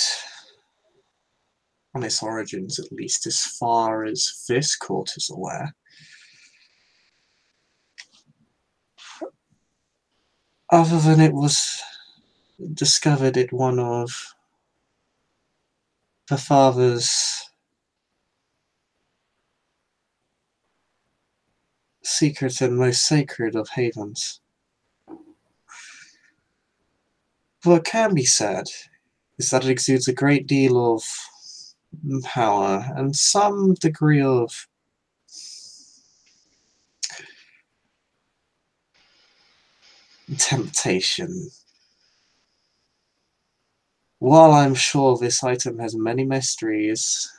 on its origins, at least as far as this court is aware. Other than it was discovered in one of the father's secret and most sacred of havens. What can be said is that it exudes a great deal of power and some degree of temptation. While I'm sure this item has many mysteries,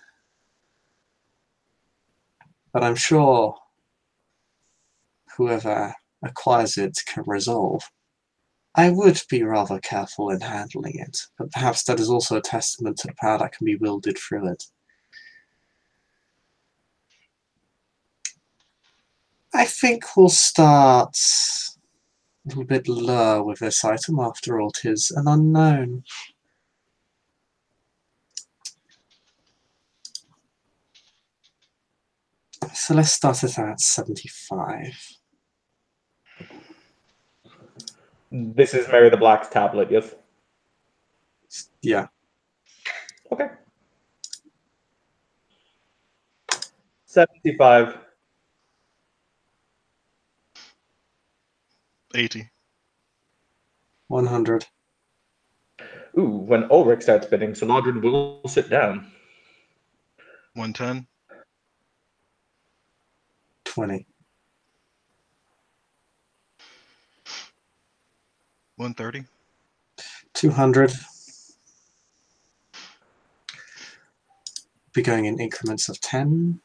but I'm sure whoever acquires it can resolve, I would be rather careful in handling it, but perhaps that is also a testament to the power that can be wielded through it. I think we'll start a little bit lower with this item. After all, 'tis an unknown. So let's start it at 75. This is Mary the Black's tablet, yes? Yeah. Okay. 75. 80. 100. Ooh, when Ulrich starts bidding, Saladrin will sit down. 110. 20. 130. 200. Be going in increments of 10.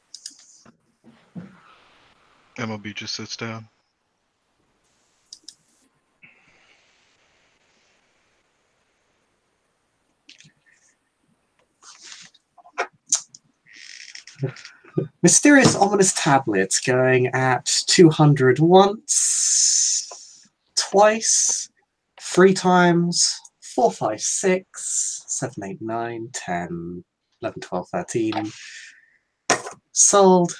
MLB just sits down. Mysterious ominous tablets going at 200 once, twice, 3 times, 4, 5, 6, 7, 8, 9, 10, 11, 12, 13. Sold.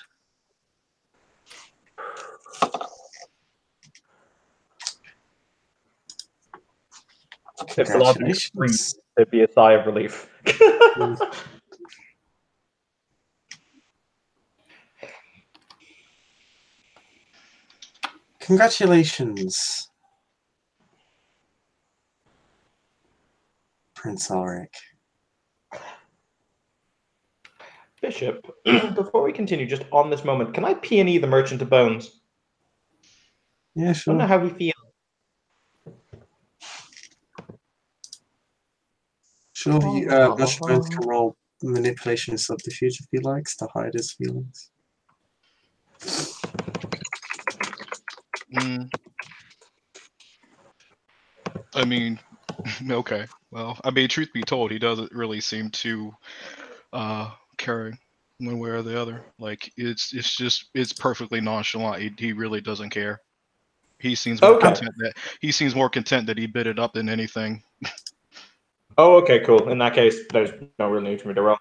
If Saladrin screams, Congratulations. there'd be a sigh of relief. Congratulations, Prince Ulrich. Bishop, before we continue, just on this moment, can I P&E the Merchant of Bones? Yeah, I don't know sure. how we feel. Sure, Merchant Bones can roll manipulation and subterfuge if he likes to hide his feelings. I mean, okay. Well, I mean, truth be told, he doesn't really seem to care one way or the other. Like, it's perfectly nonchalant. He really doesn't care. He seems more content that he bid it up than anything. Oh, okay, cool. In that case, there's no real need for me to roll.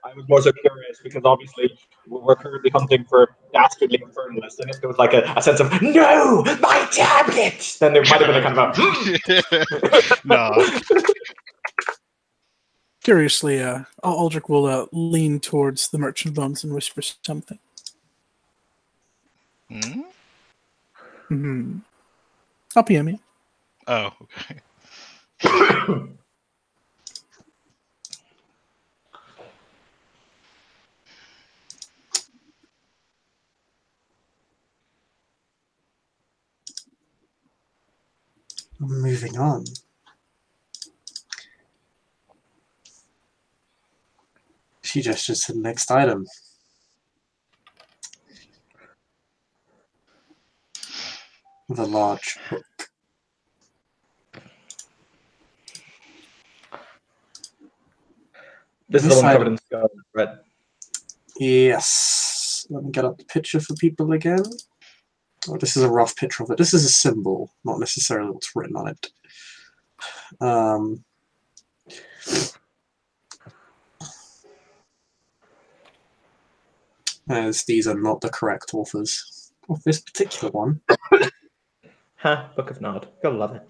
I was more so curious because obviously we're currently hunting for dastardly infernalists, and if there was like a sense of no, my tablet, then there might have been a kind of a Nah. Curiously, Aldrich will lean towards the Merchant of Bones and whisper something. Hmm? Mm-hmm. I'll PM you. Oh, okay. Moving on. She gestures to the next item. The large book. This is the one covered in scarlet, right? Yes. Let me get up the picture for people again. Oh, this is a rough picture of it. This is a symbol, not necessarily what's written on it. As these are not the correct authors of this particular one. Ha, Book of Nod. Gotta love it.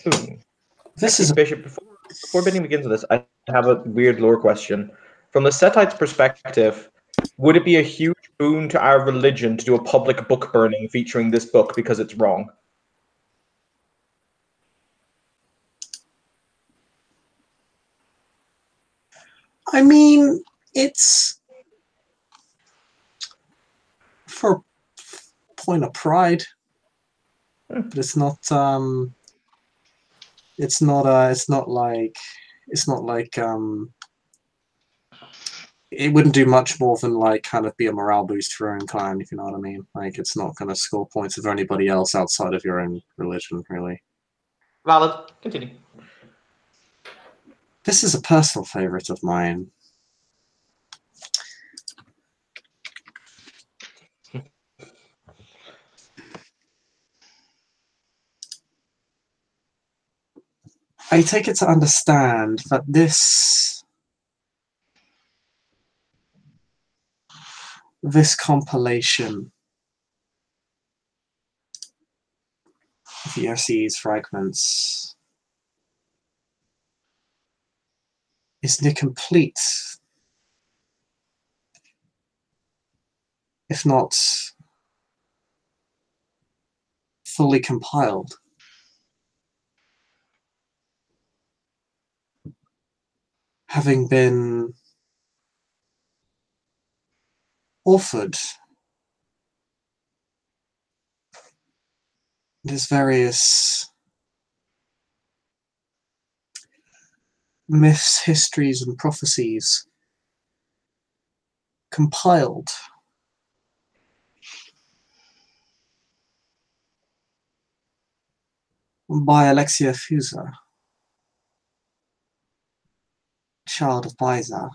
Ooh. This is Bishop, before bidding begins with this, I have a weird lore question. From the Setite's perspective, would it be a huge boon to our religion to do a public book burning featuring this book because it's wrong? I mean, it's for point of pride, but it's not. It's not like. It wouldn't do much more than like kind of be a morale boost for your own clan, if you know what I mean. Like, it's not going to score points for anybody else outside of your own religion, really. Valid. Continue. This is a personal favorite of mine. I take it to understand that this compilation of Yoshi's fragments is incomplete, if not fully compiled. Having been offered there's various myths, histories, and prophecies compiled by Alexia Fusa, child of Biza.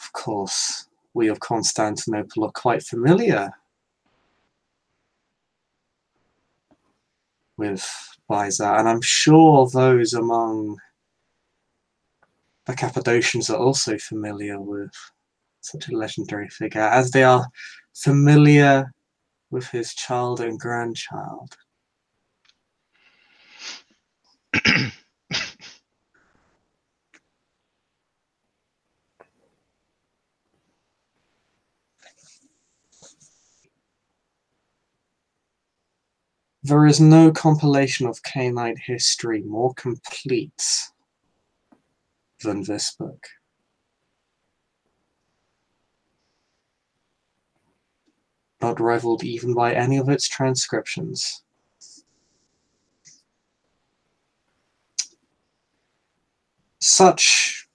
Of course, we of Constantinople are quite familiar with Biza, and I'm sure those among the Cappadocians are also familiar with such a legendary figure, as they are familiar with his child and grandchild. There is no compilation of Canaanite history more complete than this book. Not rivaled even by any of its transcriptions. Such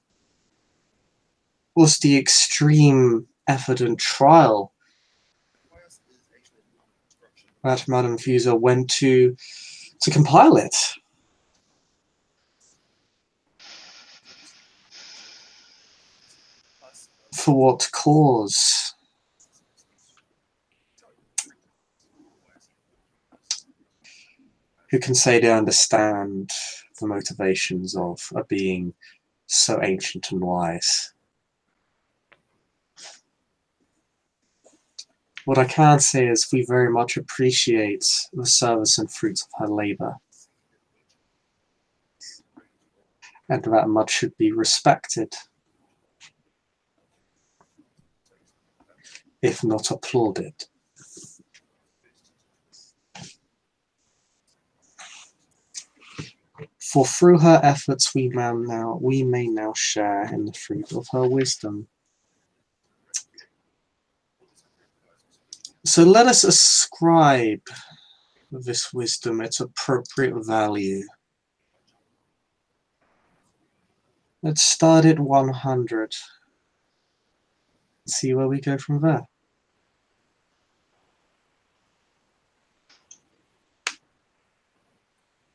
was the extreme effort and trial that Madame Fusa went to compile it. For what cause? Who can say they understand the motivations of a being so ancient and wise? What I can say is we very much appreciate the service and fruits of her labor. and that much should be respected, if not applauded. For through her efforts we may now share in the fruit of her wisdom. So let us ascribe this wisdom its appropriate value. Let's start at 100. See where we go from there.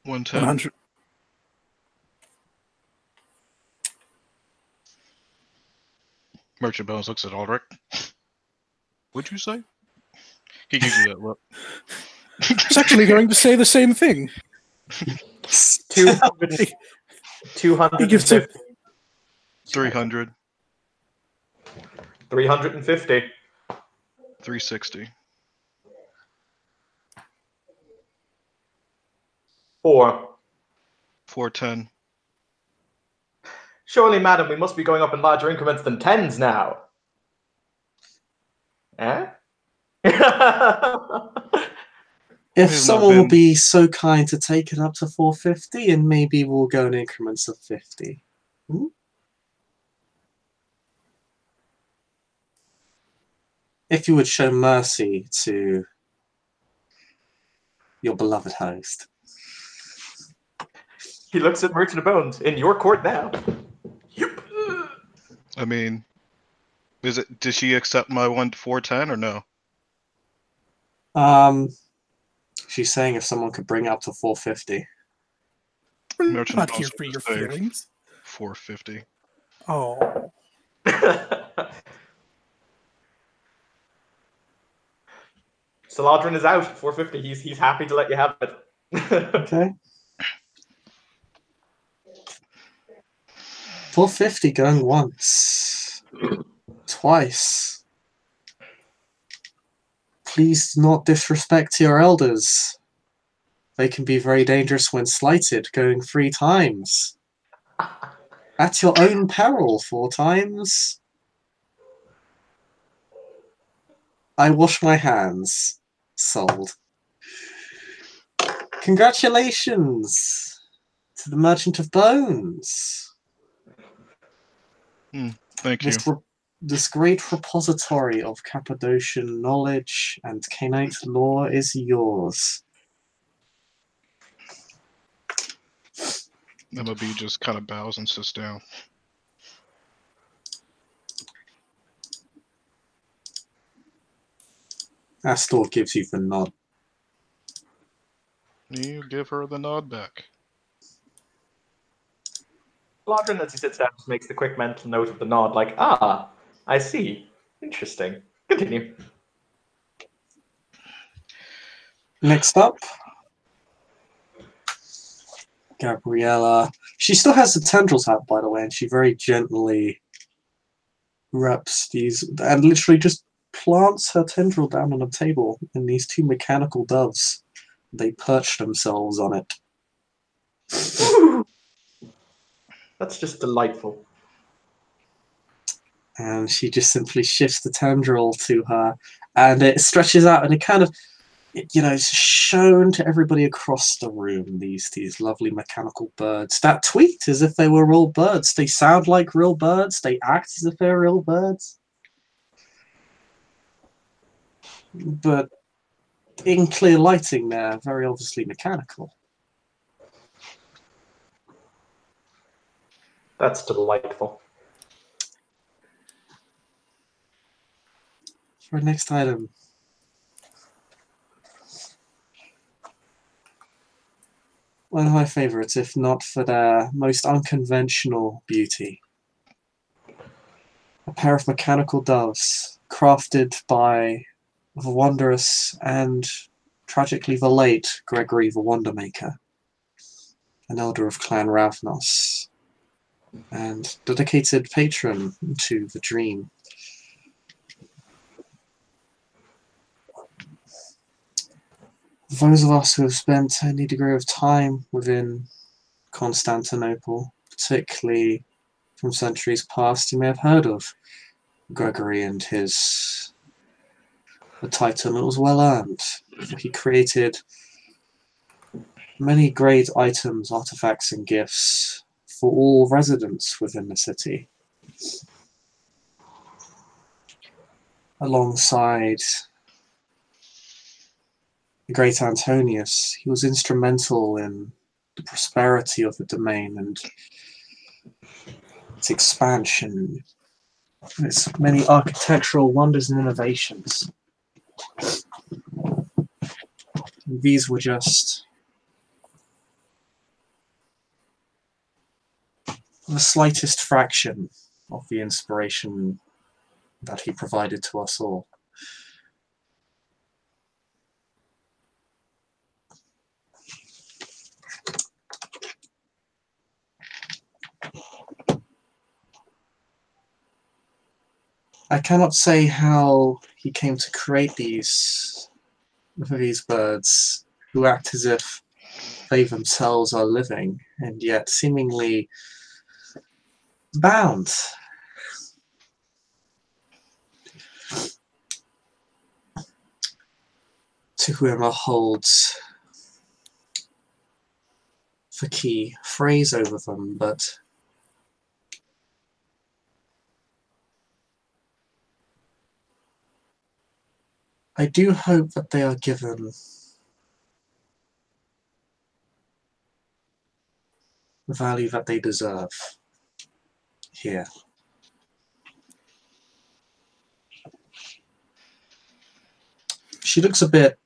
$110. 100. Merchant Bones looks at Aldrich. What'd you say? He gives you that look. I was actually going to say the same thing. 200, He gives it 250, 300. 350, 360. 4. 410. Surely, madam, we must be going up in larger increments than tens now. Eh? If We've not someone will been- be so kind to take it up to 450, and maybe we'll go in increments of 50. If you would show mercy to your beloved host. He looks at Merchant of Bones. In your court now. Yup. I mean, does she accept my 410 or no? She's saying if someone could bring it up to 450. Merchant not Bones here for would your say feelings. 450. Oh, Saladrin is out. 450. He's happy to let you have it. Okay. 450 going once. Twice. Please do not disrespect your elders. They can be very dangerous when slighted, going 3 times. At your own peril 4 times. I wash my hands. Sold. Congratulations to the Merchant of Bones. Thank you. This great repository of Cappadocian knowledge and Canite lore is yours. MOB just kind of bows and sits down. Astor gives you the nod. You give her the nod back. Saladrin, as he sits down, just makes the quick mental note of the nod, like, ah, I see. Interesting. Continue. Next up, Gabriella. She still has the tendrils out, by the way, and she very gently wraps these and literally just plants her tendril down on a table, and these 2 mechanical doves, they perch themselves on it. That's just delightful. And she just simply shifts the tendril to her, and it stretches out, and it kind of, it's shown to everybody across the room, these lovely mechanical birds that tweet as if they were real birds. They sound like real birds. They act as if they're real birds. But in clear lighting, they're very obviously mechanical. That's delightful. For our next item. One of my favorites, if not for their most unconventional beauty. A pair of mechanical doves, crafted by the wondrous and tragically the late Gregory the Wondermaker, an elder of Clan Ravnos, and dedicated patron to the dream. Those of us who have spent any degree of time within Constantinople particularly from centuries past. You may have heard of Gregory and the title. It was well earned. He created many great items, artifacts, and gifts for all residents within the city. Alongside the great Antonius, he was instrumental in the prosperity of the domain and its expansion, its many architectural wonders and innovations. And these were just the slightest fraction of the inspiration that he provided to us all. I cannot say how he came to create these birds who act as if they themselves are living and yet seemingly bound. To whoever holds the key phrase over them, but I do hope that they are given the value that they deserve here. She looks a bit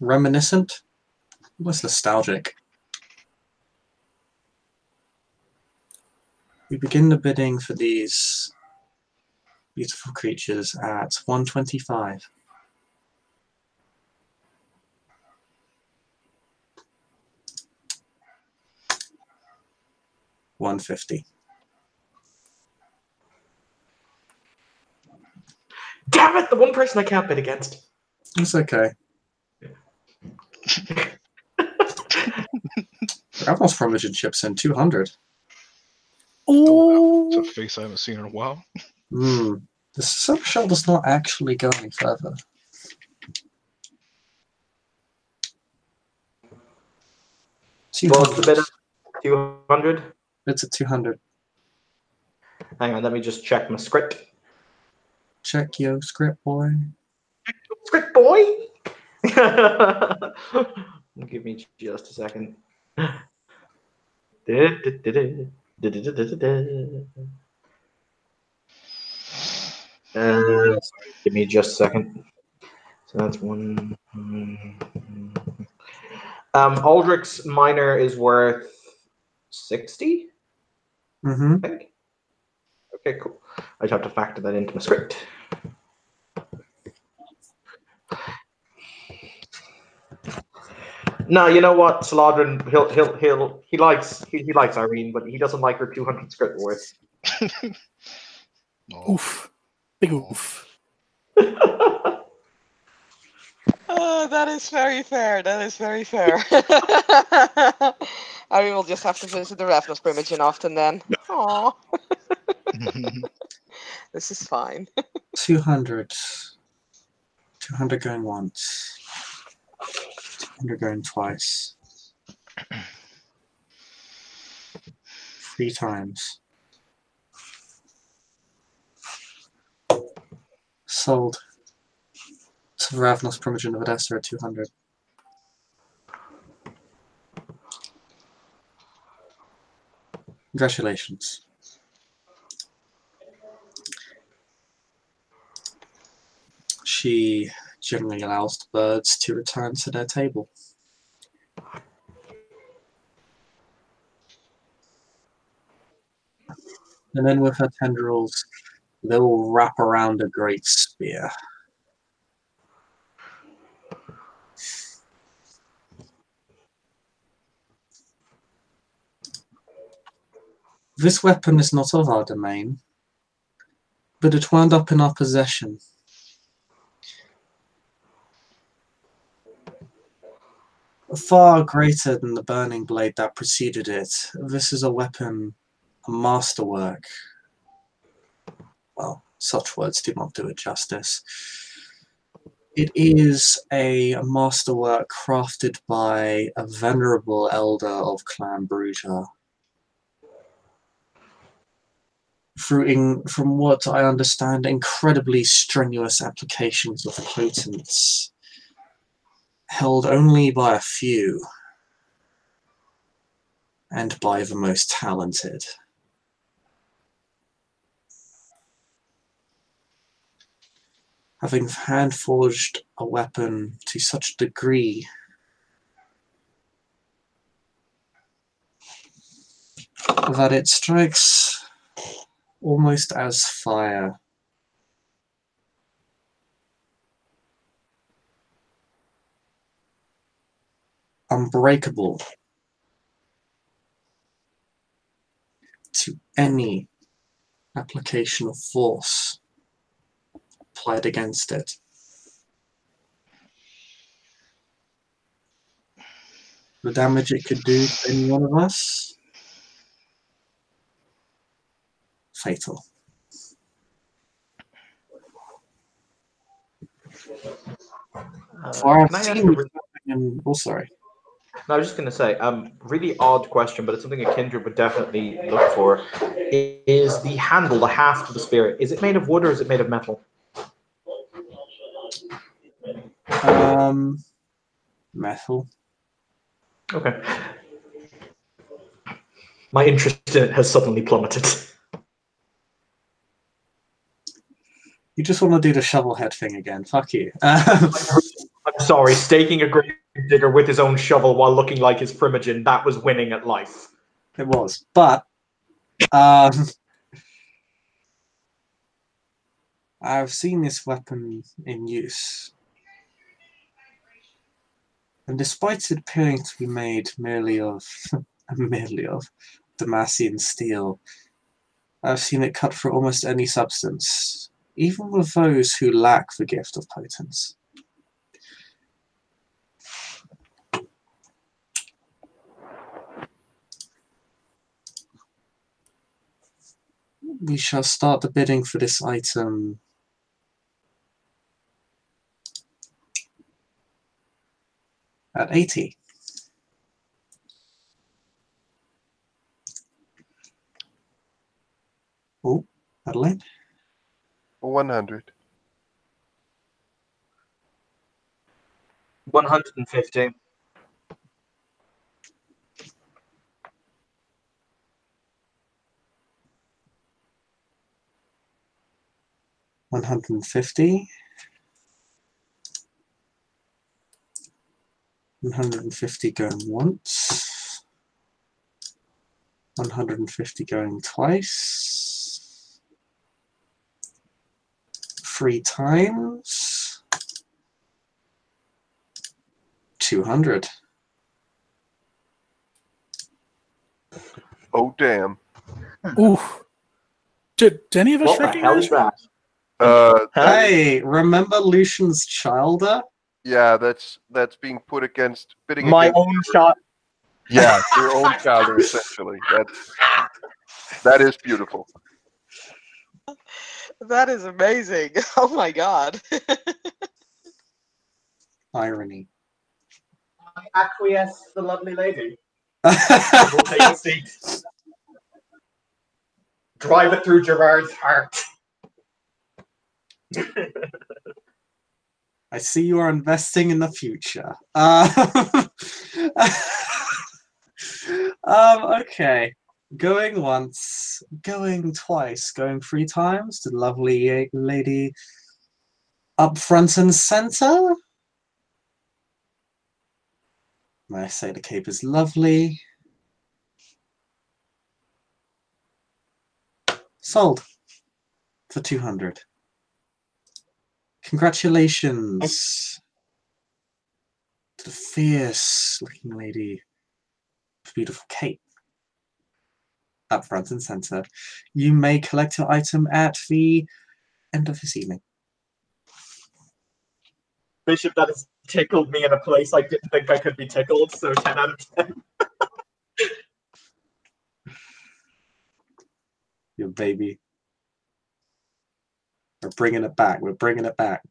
reminiscent, almost nostalgic. We begin the bidding for these beautiful creatures at 125. $150. Damn it! The one person I can't bid against. It's okay. Ravnos Provision chips in 200. Oh, wow. It's a face I haven't seen in a while. The sub shell does not actually go any further. What's the bid? 200? It's at 200. Hang on, let me just check my script. Check your script, boy. Script boy! Give me just a second. Sorry, give me just a second. So that's one. Aldrich's minor is worth 60. Mm-hmm. I think. Okay, cool. I just have to factor that into my script. No, you know what, Saladrin, he likes Irene, but he doesn't like her 200 script worth. Oh. Oof. Big oof. That is very fair. That is very fair. I will just have to visit the Ravnos Primogen often then. Aww. This is fine. 200. 200 going once. 200 going twice. 3 times. Sold. To Ravnos Primogen of Odessa at 200. Congratulations. She generally allows the birds to return to their table. And then with her tendrils, they will wrap around a great spear. This weapon is not of our domain, but it wound up in our possession. far greater than the burning blade that preceded it. This is a weapon, a masterwork. Well, such words do not do it justice. It is a masterwork crafted by a venerable elder of Clan Bruja. From what I understand, incredibly strenuous applications of potence, held only by a few, and by the most talented. Having hand-forged a weapon to such a degree that it strikes almost as fire. Unbreakable to any application of force applied against it. The damage it could do to any one of us, fatal. For I've Can I ask seen a this in, oh sorry. No, I was just going to say, really odd question, but it's something a kindred would definitely look for. Is the handle, the haft of the spear, is it made of wood or is it made of metal? Metal. Okay. My interest in it has suddenly plummeted. You just want to do the shovel head thing again. Fuck you. I'm sorry, staking a grave digger with his own shovel while looking like his primogen, that was winning at life. It was. But I've seen this weapon in use. And despite it appearing to be made merely of Damascene steel, I've seen it cut through almost any substance, even with those who lack the gift of potence. We shall start the bidding for this item at 80. Oh, Adelaide? 100. 150. 150. 150 going once. 150 going twice. 3 times. 200. Oh, damn. Oof. Did any of us What the hell recognize is that? Hey, remember Lucian's Childer? Yeah, that's being put against bidding My against. own shot. Yeah, your own chowder, essentially. That is beautiful. That is amazing. Oh my god. Irony. I acquiesce the lovely lady. We'll take a seat. Drive it through Gerard's heart. I see you are investing in the future. Okay. Going once, going twice, going 3 times. The lovely lady up front and center. May I say the cape is lovely. Sold for 200. Congratulations to the fierce looking lady with beautiful cape up front and center. You may collect your item at the end of this evening. Bishop, that is tickled me in a place I didn't think I could be tickled, so 10 out of 10. Your baby. We're bringing it back. We're bringing it back.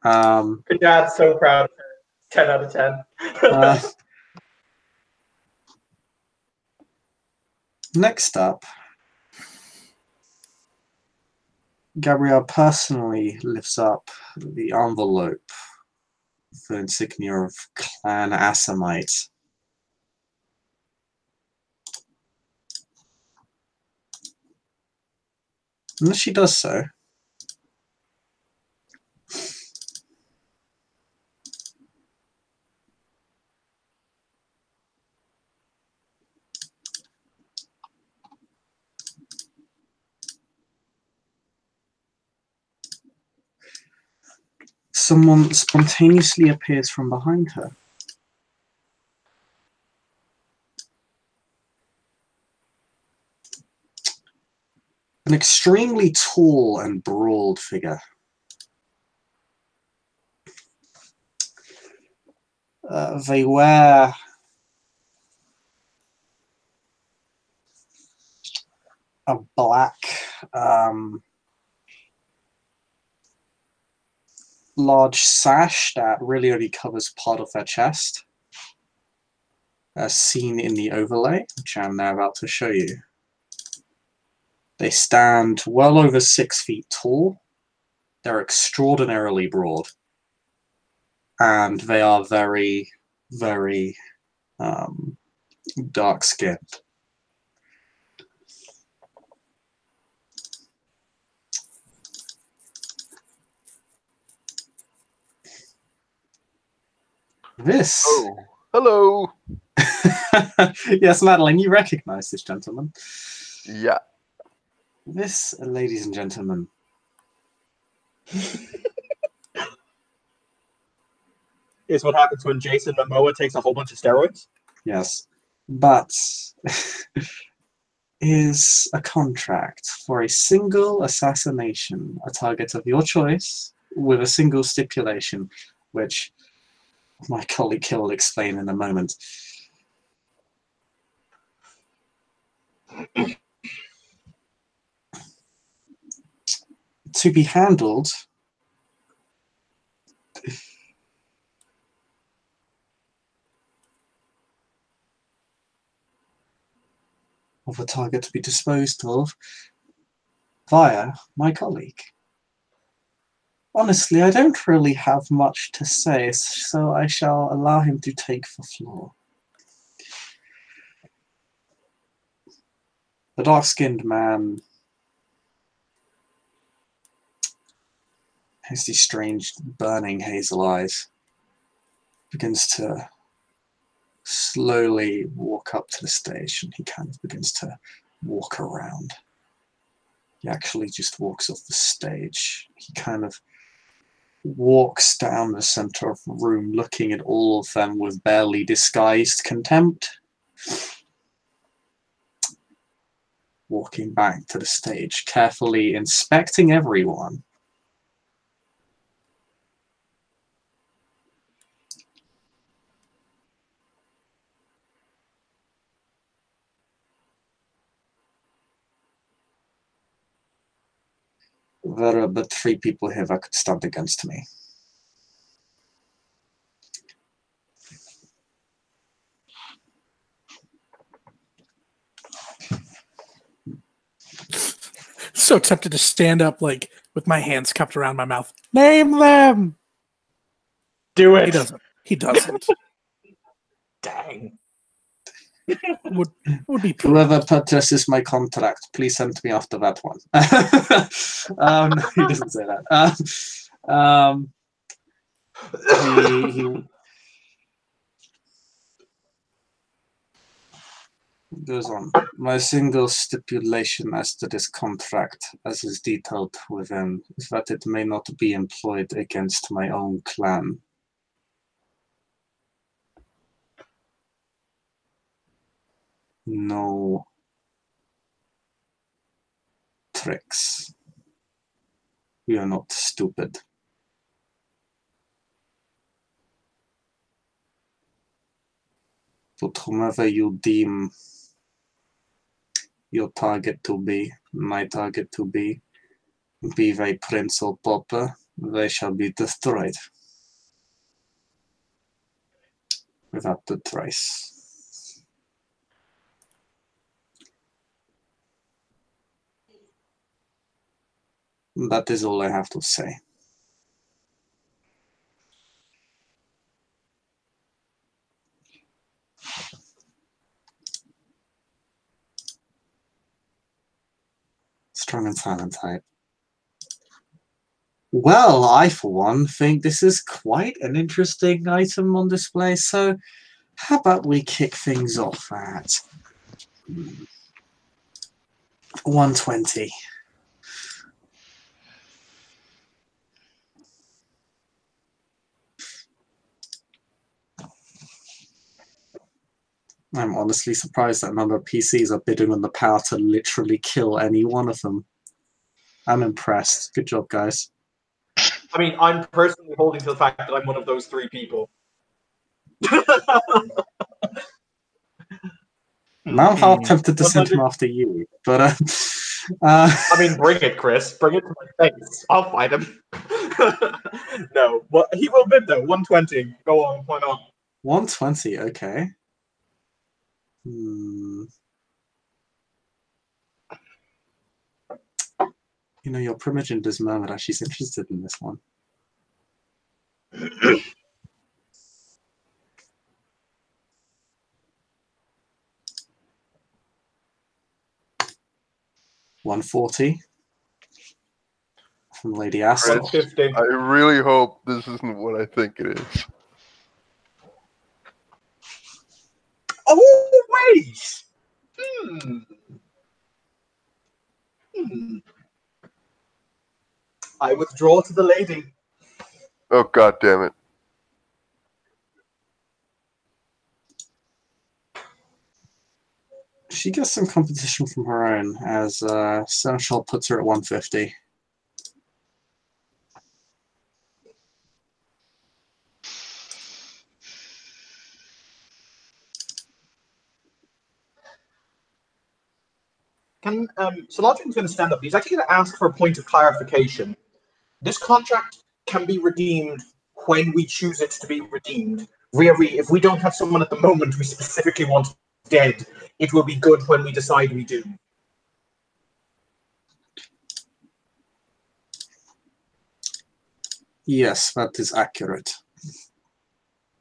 Congrats, so proud of her. 10 out of 10. Next up, Gabrielle personally lifts up the envelope, the insignia of Clan Assamite. And as she does so, someone spontaneously appears from behind her. An extremely tall and broad figure. They wear a black large sash that really only covers part of their chest, as seen in the overlay, which I'm now about to show you. They stand well over 6 feet tall. They're extraordinarily broad. And they are very, very dark-skinned. This. Oh, hello. Yes, Madeline, you recognize this gentleman. Yeah. This, ladies and gentlemen, Is what happens when Jason Momoa takes a whole bunch of steroids. yes, but is a contract for a single assassination, a target of your choice, with a single stipulation, which my colleague Kill will explain in a moment. To be handled of a target to be disposed of via my colleague. Honestly, I don't really have much to say, so I shall allow him to take the floor. The dark-skinned man has these strange, burning hazel eyes. Begins to slowly walk up to the stage, and he kind of begins to walk around. He actually just walks off the stage. He kind of walks down the center of the room, looking at all of them with barely disguised contempt. Walking back to the stage, carefully inspecting everyone. There are but 3 people here that could stand against me. So tempted to stand up, like with my hands cupped around my mouth. Name them. Do it. He doesn't. He doesn't. Dang. would be Whoever purchases my contract, please send me after that one. He doesn't say that. He goes on. My single stipulation as to this contract, as is detailed within, is that it may not be employed against my own clan. No tricks. We are not stupid. But whomever you deem your target to be, my target to be they prince or pauper, they shall be destroyed without the trace. That is all I have to say. Strong and silent type. Well, I for one think this is quite an interesting item on display, so how about we kick things off at 120. I'm honestly surprised that a number of PCs are bidding on the power to literally kill any one of them. I'm impressed. Good job, guys. I mean, I'm personally holding to the fact that I'm one of those 3 people. Now I'm half tempted to send him after you, but I mean, bring it, Chris. Bring it to my face. I'll fight him. No, well, he will bid though. 120. Go on. Why not? 120. Okay. You know, your Primogen does murmur that she's interested in this one. $140 from Lady Astor. 150. I really hope this isn't what I think it is. Oh, wait! I withdraw to the lady. Oh, god damn it. She gets some competition from her own, as Seneschal puts her at 150. So Lodging's going to stand up. He's actually going to ask for a point of clarification. This contract can be redeemed when we choose it to be redeemed. Really, if we don't have someone at the moment we specifically want dead, it will be good when we decide we do. Yes, that is accurate.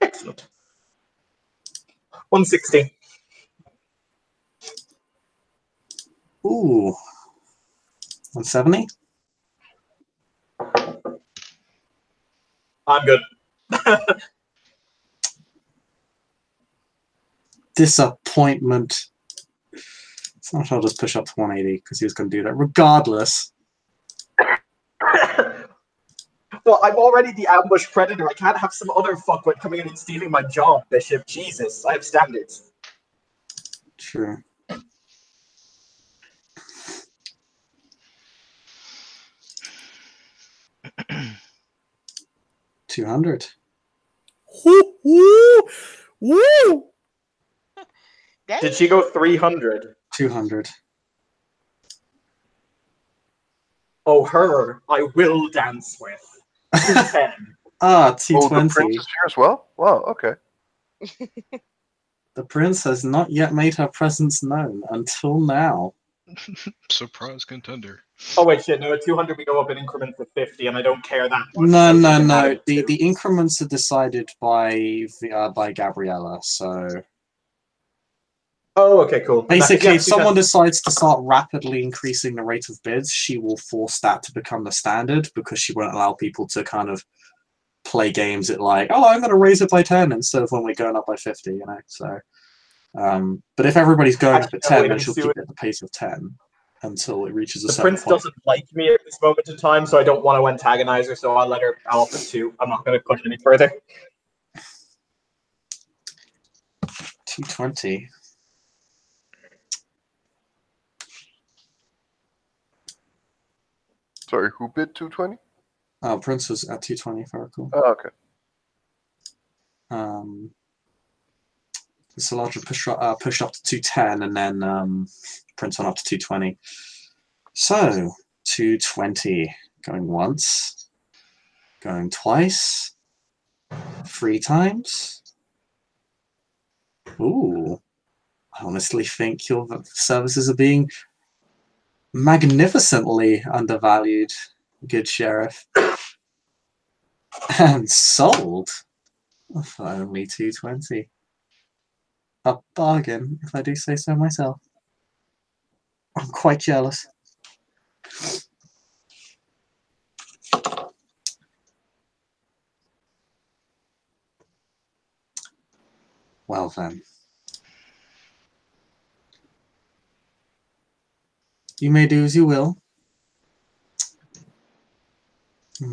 Excellent. 160. Ooh. 170? I'm good. Disappointment. Sometimes I'll just push up to 180 because he was going to do that regardless. Well, I'm already the ambush predator. I can't have some other fuckwit coming in and stealing my job, Bishop. Jesus, I have standards. True. $200. Woo! Woo! Woo! Did she go 300? 200. Oh, her, I will dance with. 210. Ah, Oh, the 220. prince is here as well? Wow, okay. The prince has not yet made her presence known until now. Surprise contender. Oh, wait, shit. No, at 200 we go up in increments of 50, and I don't care that much. No, so no, we can add no. it The to- increments are decided by Gabriella. So Oh, okay, cool. basically, if Yeah, someone decides to start rapidly increasing the rate of bids, she will force that to become the standard because she won't allow people to kind of play games at like, oh, I'm going to raise it by 10 instead of when we're going up by 50, you know. So, but if everybody's going up at 10, then she'll keep it at the pace of 10 until it reaches a The certain prince point. doesn't like me at this moment in time, so I don't want to antagonize her, so I'll let her off at 2. I'm not going to push any further. 220. Sorry, who bid 220? Prince was at 220, if I recall. Oh, okay. Solarge pushed up to 210, and then Prince went up to 220. So 220 going once, going twice, 3 times. Ooh, I honestly think your services are being magnificently undervalued, good sheriff. And sold for only 220. A bargain, if I do say so myself. I'm quite jealous. Well then. You may do as you will.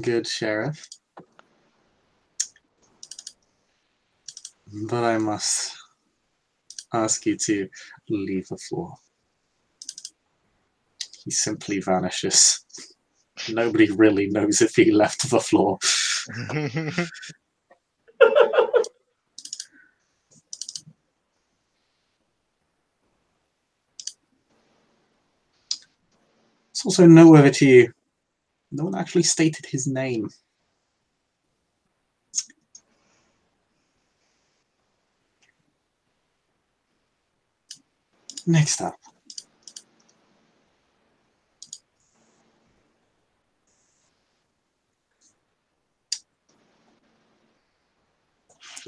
Good sheriff. But I must ask you to leave the floor. He simply vanishes. Nobody really knows if he left the floor. It's also noteworthy to you. No one actually stated his name. Next up.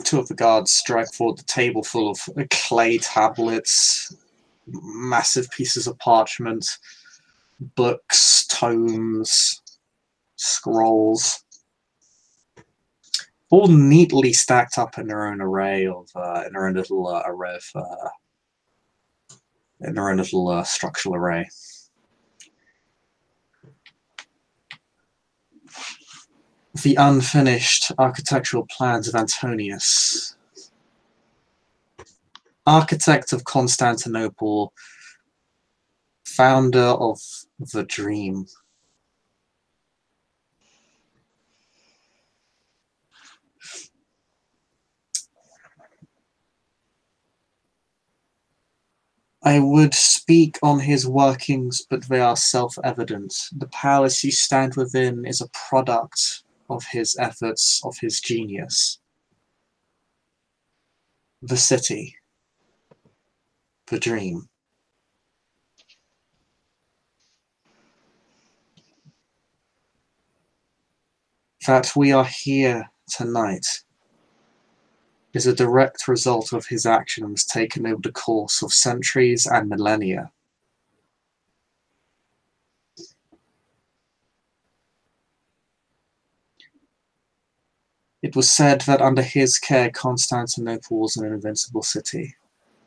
Two of the guards strike forward the table full of clay tablets, massive pieces of parchment, books, tomes, scrolls, all neatly stacked up in their own array of, in their own little array of, in their own little structural array. The unfinished architectural plans of Antonius, architect of Constantinople, founder of the dream. I would speak on his workings, but they are self-evident. The palace you stand within is a product of his efforts, of his genius. The city. The dream. That we are here tonight is a direct result of his actions taken over the course of centuries and millennia. It was said that under his care Constantinople was an invincible city.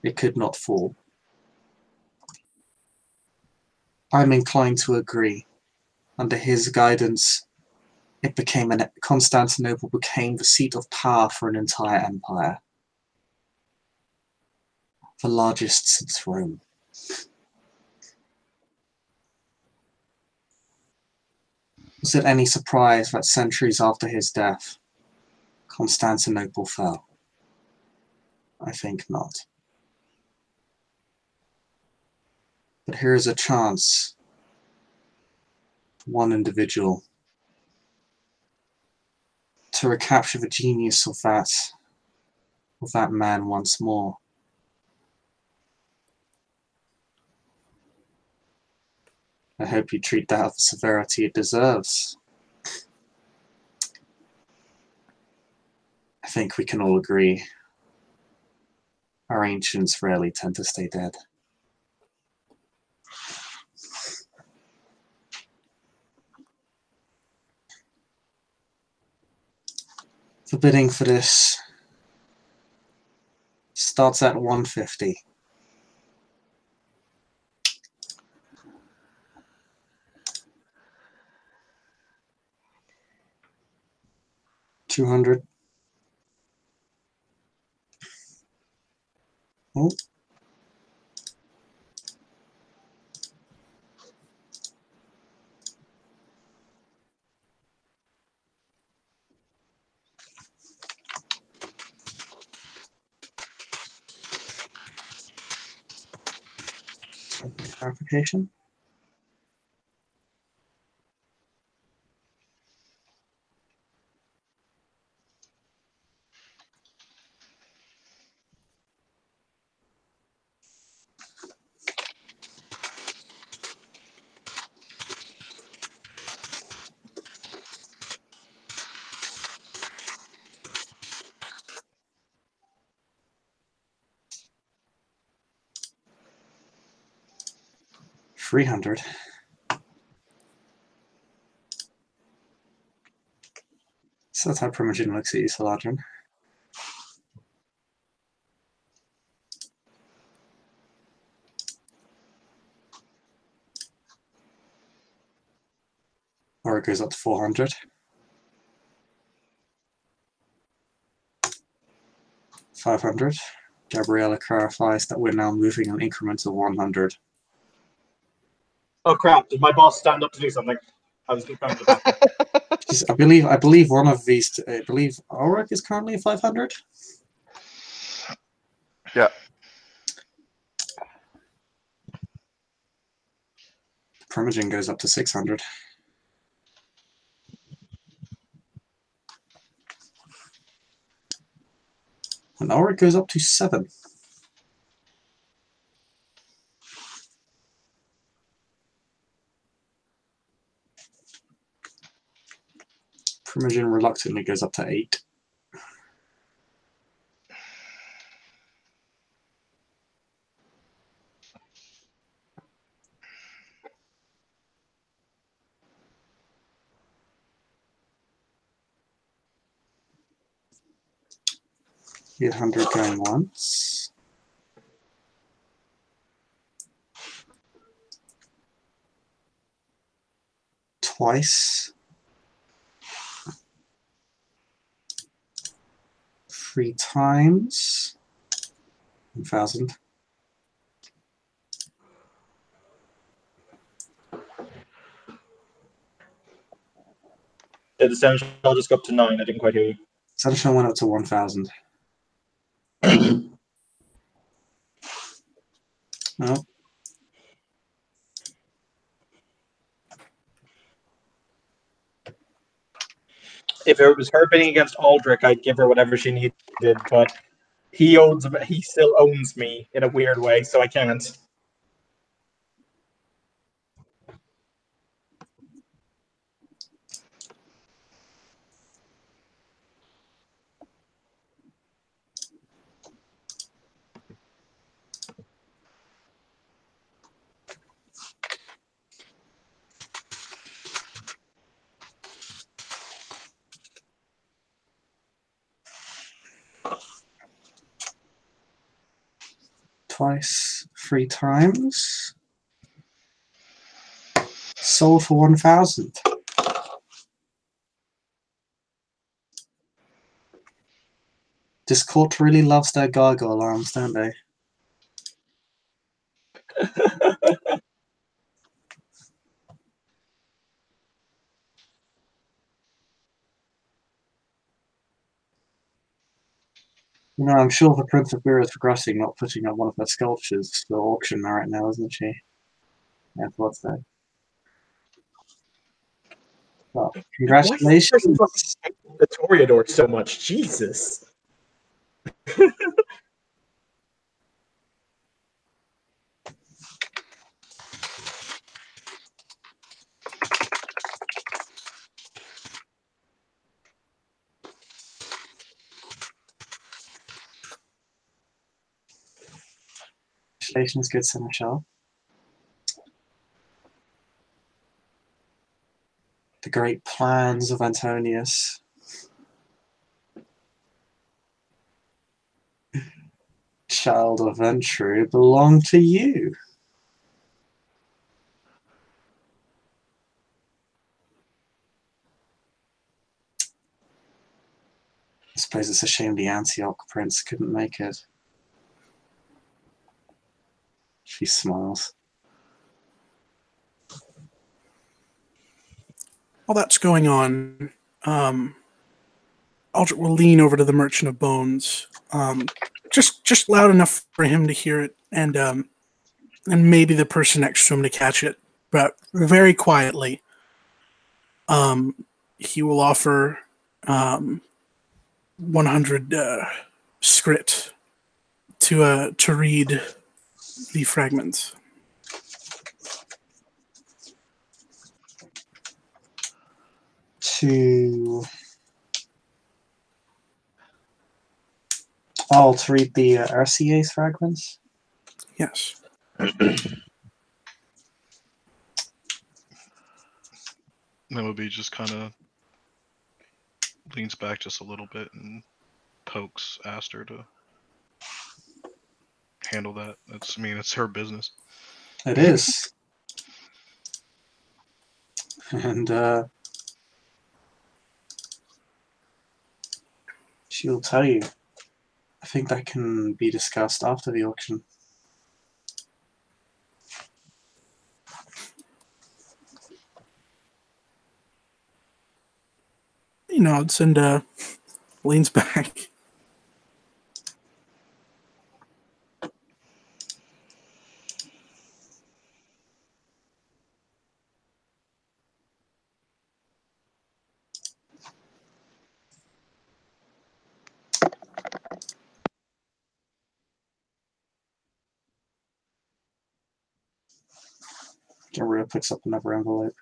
It could not fall. I'm inclined to agree. Under his guidance, Constantinople became the seat of power for an entire empire. The largest since Rome. Was it any surprise that centuries after his death, Constantinople fell? I think not. But here is a chance for one individual to recapture the genius of that man once more. I hope you treat that with the severity it deserves. I think we can all agree our ancients rarely tend to stay dead. The bidding for this starts at 150. $200. Oh. clarification. $300. So that's how Primogen looks at you, Saladin. Or it goes up to 400. 500. Gabriella clarifies that we're now moving in increments of 100. Oh crap! Did my boss stand up to do something? I was confirmed with that. I believe one of these. I believe Ulrich is currently 500. Yeah. Primogen goes up to 600. And Ulrich goes up to 7. Primogen reluctantly goes up to 8. $800 going once. Twice. 3 times. 1,000. Did the sound shell just go up to 9? I didn't quite hear you. Sunshine went up to 1,000. No. If it was her bidding against Aldrich, I'd give her whatever she needed, but he still owns me in a weird way, so I can't. Twice. 3 times. Sold for 1,000. This court really loves their gargoyle alarms, don't they? You know, I'm sure the Prince of Beer is regretting not putting up one of her sculptures for auction right now, isn't she? Yeah, I thought so. Well, Why is this person congratulations. fucking the Toreador so much? Jesus. Congratulations, good Seneschal. The great plans of Antonius. Child of Ventru belong to you. I suppose it's a shame the Antioch prince couldn't make it. She smiles. While that's going on, Aldrich will lean over to the Merchant of Bones, just loud enough for him to hear it, and and maybe the person next to him to catch it, but very quietly. He will offer 100 script to read the fragments. To read the RCA's fragments. Yes. Memoby just kind of leans back just a little bit and pokes Aster to handle that. It's her business. It is. And she'll tell you. I think that can be discussed after the auction. He nods and leans back. Gabriel picks up another envelope.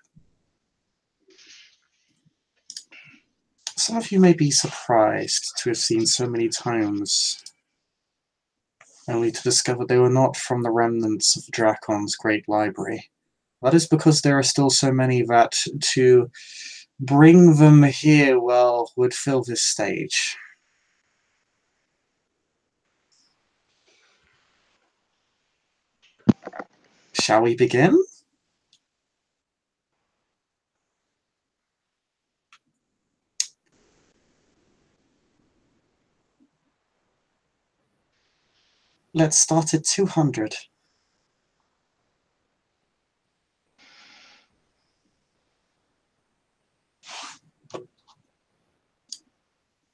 Some of you may be surprised to have seen so many tomes, only to discover they were not from the remnants of Dracon's great library. That is because there are still so many that to bring them here, well, would fill this stage. Shall we begin? Let's start at 200.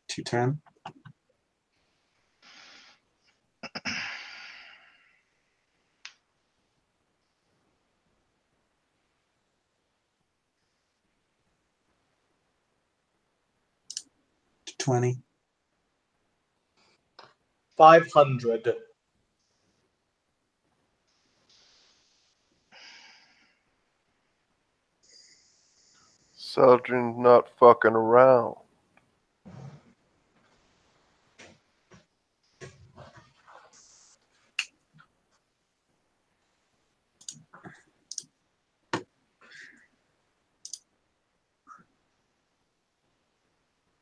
210. 220. 500. Sergeant not fucking around.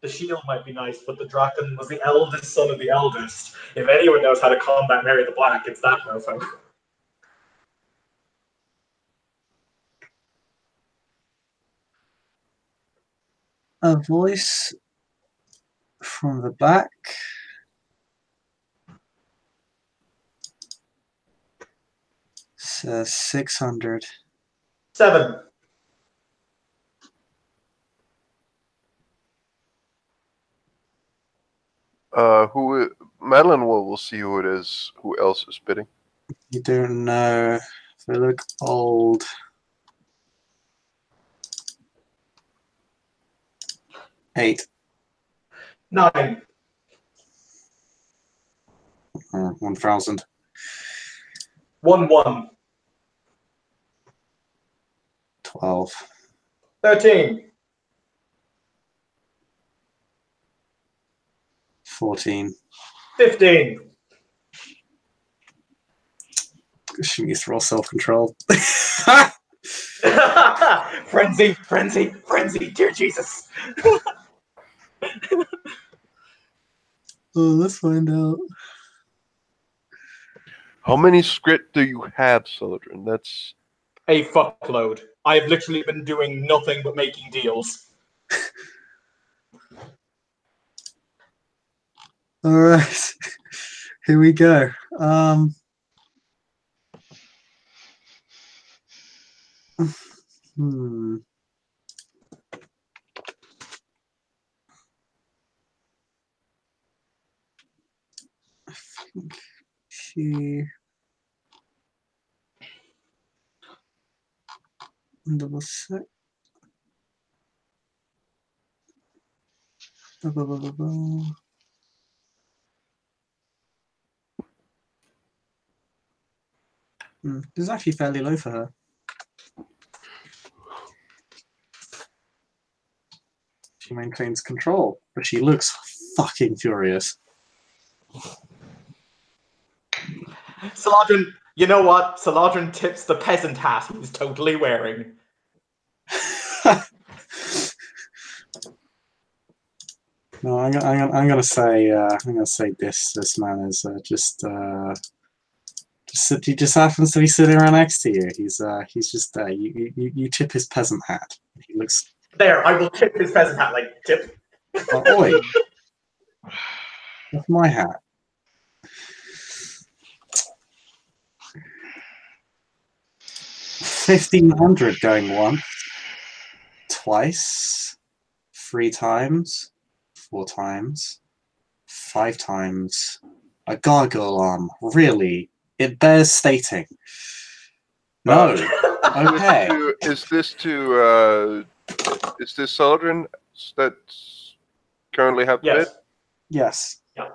The shield might be nice, but the Draken was the eldest son of the eldest. If anyone knows how to combat Mary the Black, it's that mofo. A voice from the back says 600. 7. Madeline will see who it is, who else is bidding. You don't know. They look old. Eight. 9. 1,000. 1. 12. 13. 14. 15. She needs to roll self-control. Frenzy, frenzy, frenzy, dear Jesus. Let's find out. How many script do you have, Soldrin? That's A fuckload. I've literally been doing nothing but making deals. Alright. Here we go. Hmm. She Double check. Blah, blah, blah, blah, blah. This is actually fairly low for her. She maintains control, but she looks fucking furious. Saladrin, you know what? Saladrin tips the peasant hat he's totally wearing. No, I'm gonna say this man is he just happens to be sitting right next to you. He's just there. You tip his peasant hat. He looks. There, I will tip his peasant hat, like, tip. Oi! That's my hat. $1,500 going once, twice, 3 times, 4 times, 5 times. A gargoyle arm. Really? It bears stating. No. Okay. Is this Saladrin that's currently have the bid? Yes. Yeah.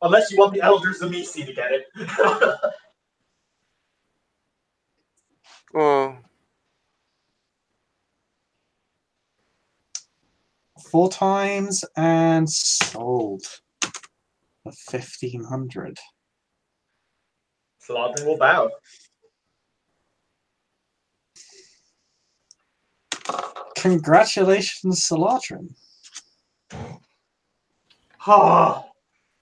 Unless you want the Elder Zamisi to get it. Well, 4 times and sold for $1,500. Saladrin will bow. Congratulations, Saladrin. Oh,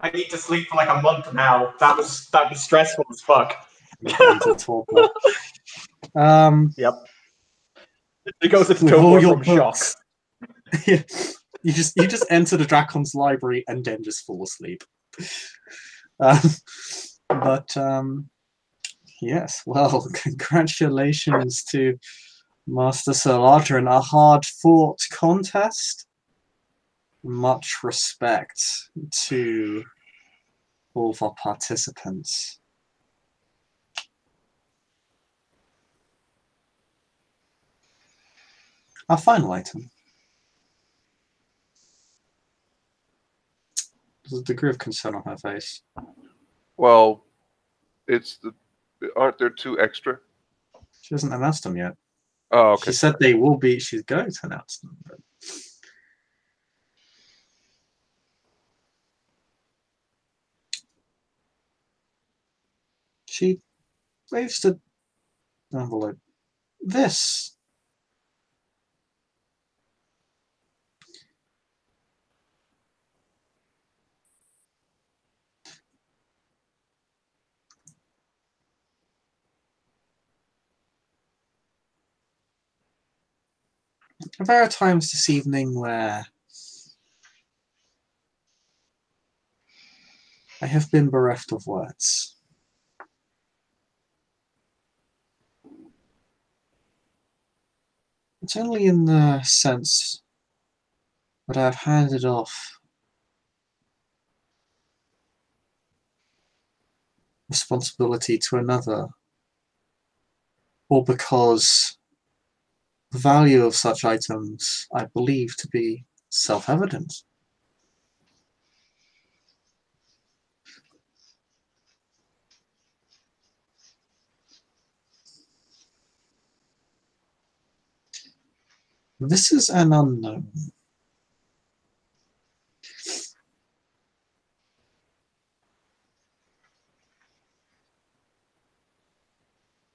I need to sleep for like a month now. That was stressful as fuck. Yep. It goes into With all Tobor your from shock. books. Yeah. You just enter the Dracon's library and then just fall asleep. Yes, well, congratulations to Master Saladrin. A hard-fought contest. Much respect to all of our participants. Our final item. There's a degree of concern on her face. well, aren't there 2 extra? She hasn't announced them yet. Oh, okay. She said they will be. She's going to announce them. But she waves the envelope. This. There are times this evening where I have been bereft of words. It's only in the sense that I've handed off responsibility to another, or because the value of such items I believe to be self-evident. This is an unknown.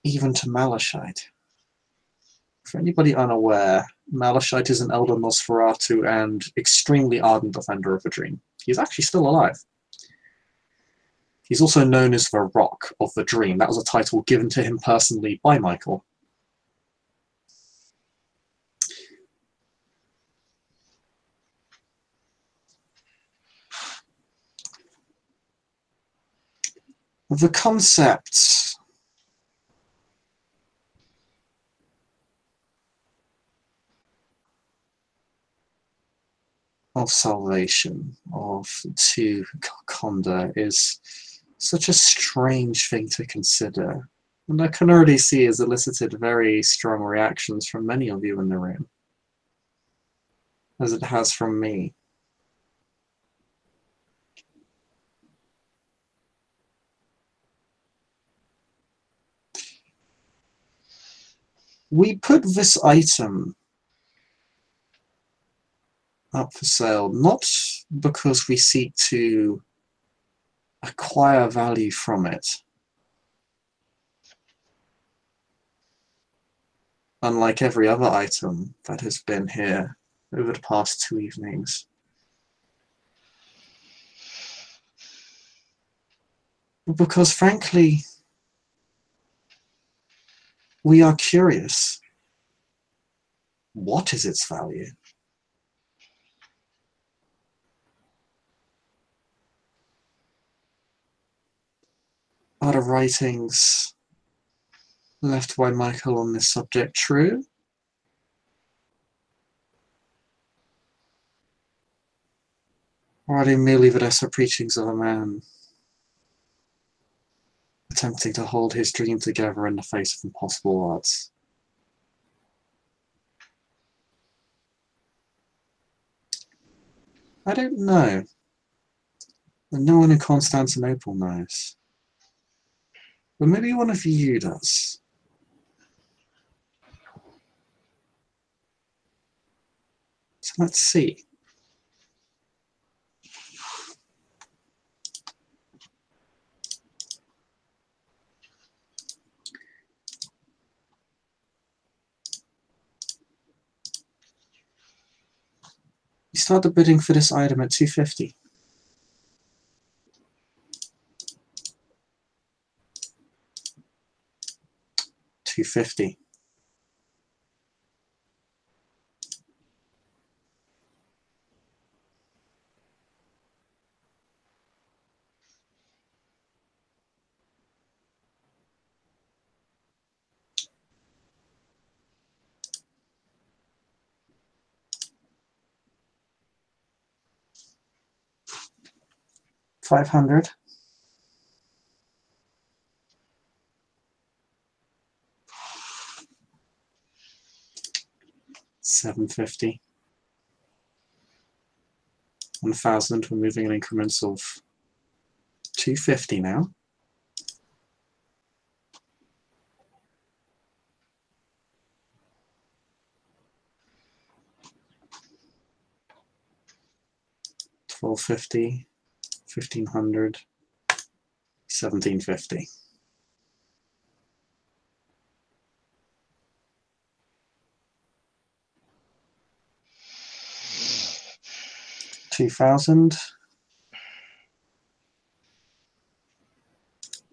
Even to Malachite. For anybody unaware, Malachite is an elder Nosferatu and extremely ardent defender of the dream. He's actually still alive. He's also known as the Rock of the Dream. That was a title given to him personally by Michael. The concept of salvation to Conda is such a strange thing to consider, And I can already see has elicited very strong reactions from many of you in the room, as it has from me. We put this item up for sale not because we seek to acquire value from it, unlike every other item that has been here over the past 2 evenings. Because frankly, we are curious. What is its value? Are the writings left by Michael on this subject true? Or are they merely the lesser preachings of a man attempting to hold his dream together in the face of impossible odds? I don't know. And no one in Constantinople knows. But maybe one of you does. So let's see. You start the bidding for this item at 250. $250. $500. $750. 1,000. We're moving in increments of 250 now. $1,250. 1,500. 1,750. $2,000.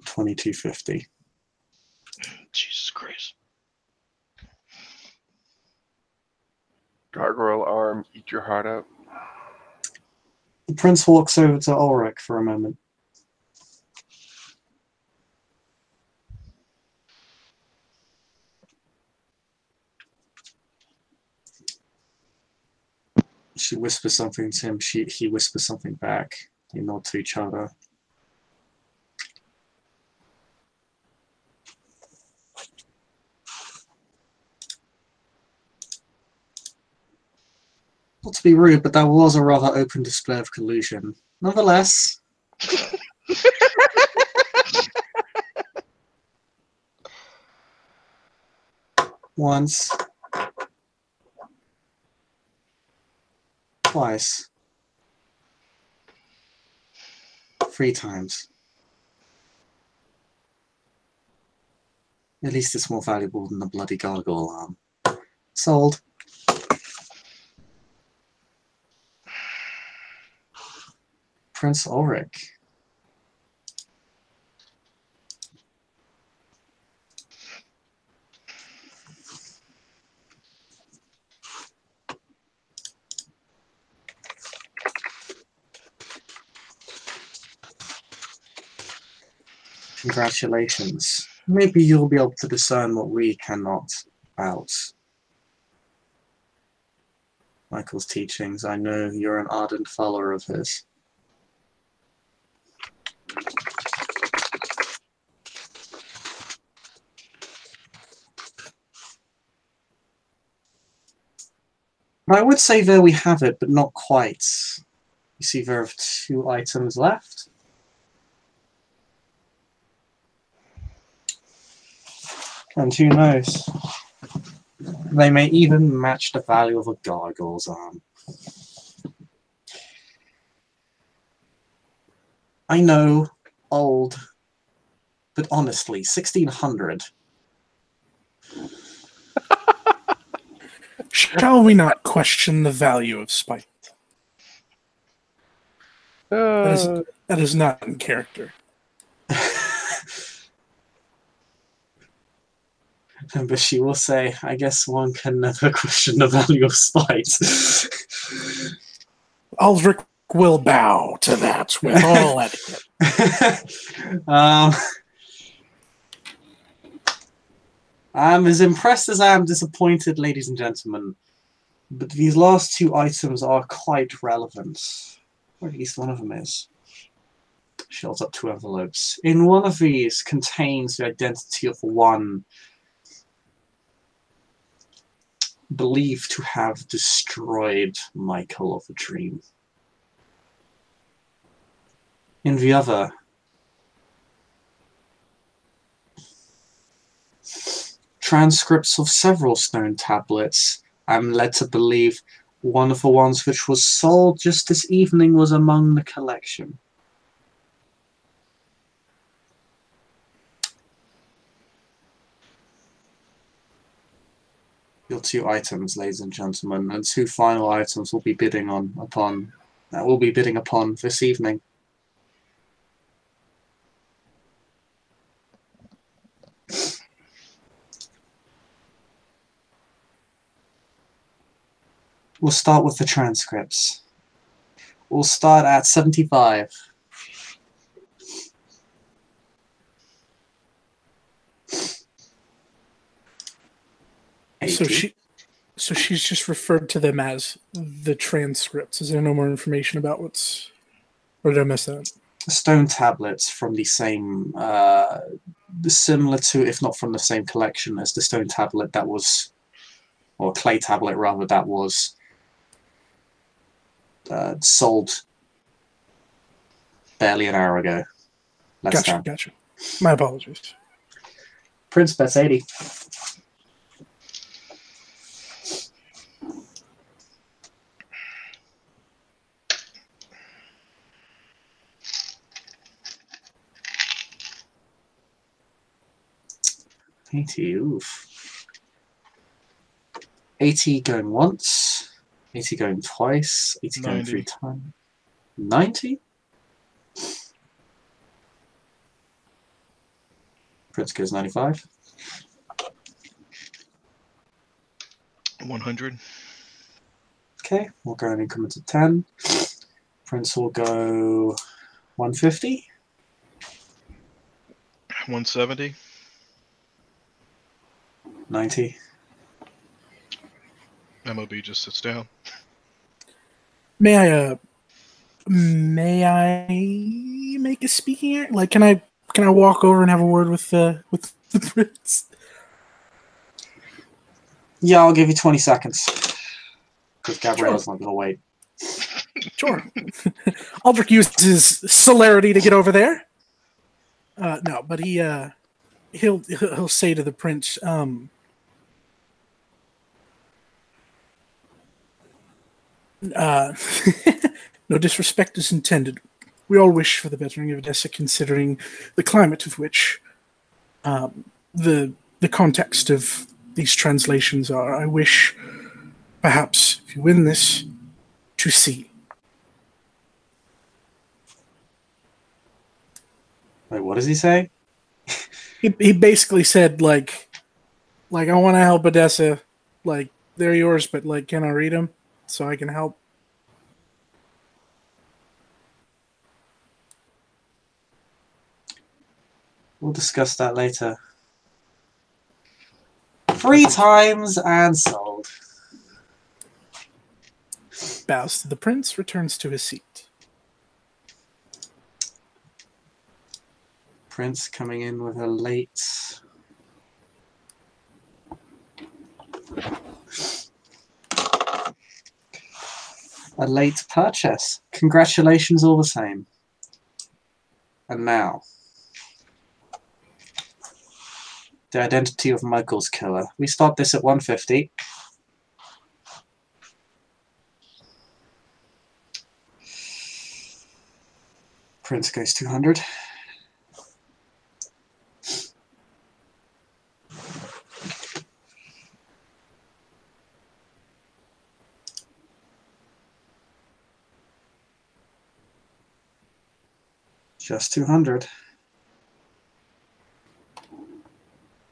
2,250. Jesus Christ. Gargoyle arm, eat your heart out. The prince walks over to Ulrich for a moment. She whispers something to him. He whispers something back. They nod to each other. Not to be rude, but that was a rather open display of collusion. Nonetheless. Once. Twice. 3 times. At least it's more valuable than the bloody gargoyle arm. Sold. Prince Ulrich. Congratulations. Maybe you'll be able to discern what we cannot about Michael's teachings. I know you're an ardent follower of his. I would say there we have it, but not quite. You see there are 2 items left. And who knows? They may even match the value of a gargoyle's arm. I know, old, but honestly, 1600. Shall we not question the value of spite? That is not in character. But she will say, I guess one can never question the value of spite. Aldrich will bow to that with all etiquette. I'm as impressed as I am disappointed, ladies and gentlemen. But these last 2 items are quite relevant. Or at least one of them is. She holds up 2 envelopes. In one of these contains the identity of one believed to have destroyed Michael of the Dream. In the other, transcripts of several stone tablets. I'm led to believe one of the ones which was sold just this evening was among the collection. Your 2 items, ladies and gentlemen, and 2 final items will be bidding upon this evening. We'll start with the transcripts. We'll start at 75. So she's just referred to them as the transcripts. Is there no more information about what's... Or did I miss that? Stone tablets from the same, similar to, if not from the same collection as the stone tablet that was, or clay tablet rather, that was sold barely an hour ago. Gotcha. My apologies. Prince bets 80. Oof. 80 going once, 80 going twice, 80 going 3 times. 90? Prince goes 95. 100. Okay, we'll go in increments of 10. Prince will go 150. 170. 90. MOB just sits down. May I make a speaking act? Like, can I walk over and have a word with the prince? Yeah, I'll give you 20 seconds. Because Gabriella's not going to wait. Sure. Aldrich used his celerity to get over there. No, but he'll say to the prince, no disrespect is intended. We all wish for the bettering of Odessa, considering the climate of which the context of these translations are. I wish, perhaps, if you win this, to see. Wait, what does he say? He basically said, like I want to help Odessa. Like, they're yours, but, like, can I read them so I can help? We'll discuss that later. 3 times and sold. Bows to the prince, returns to his seat. Prince coming in with a late... late purchase. Congratulations all the same. And now, the identity of Michael's killer. We start this at 150. Prince goes 200. Just 200.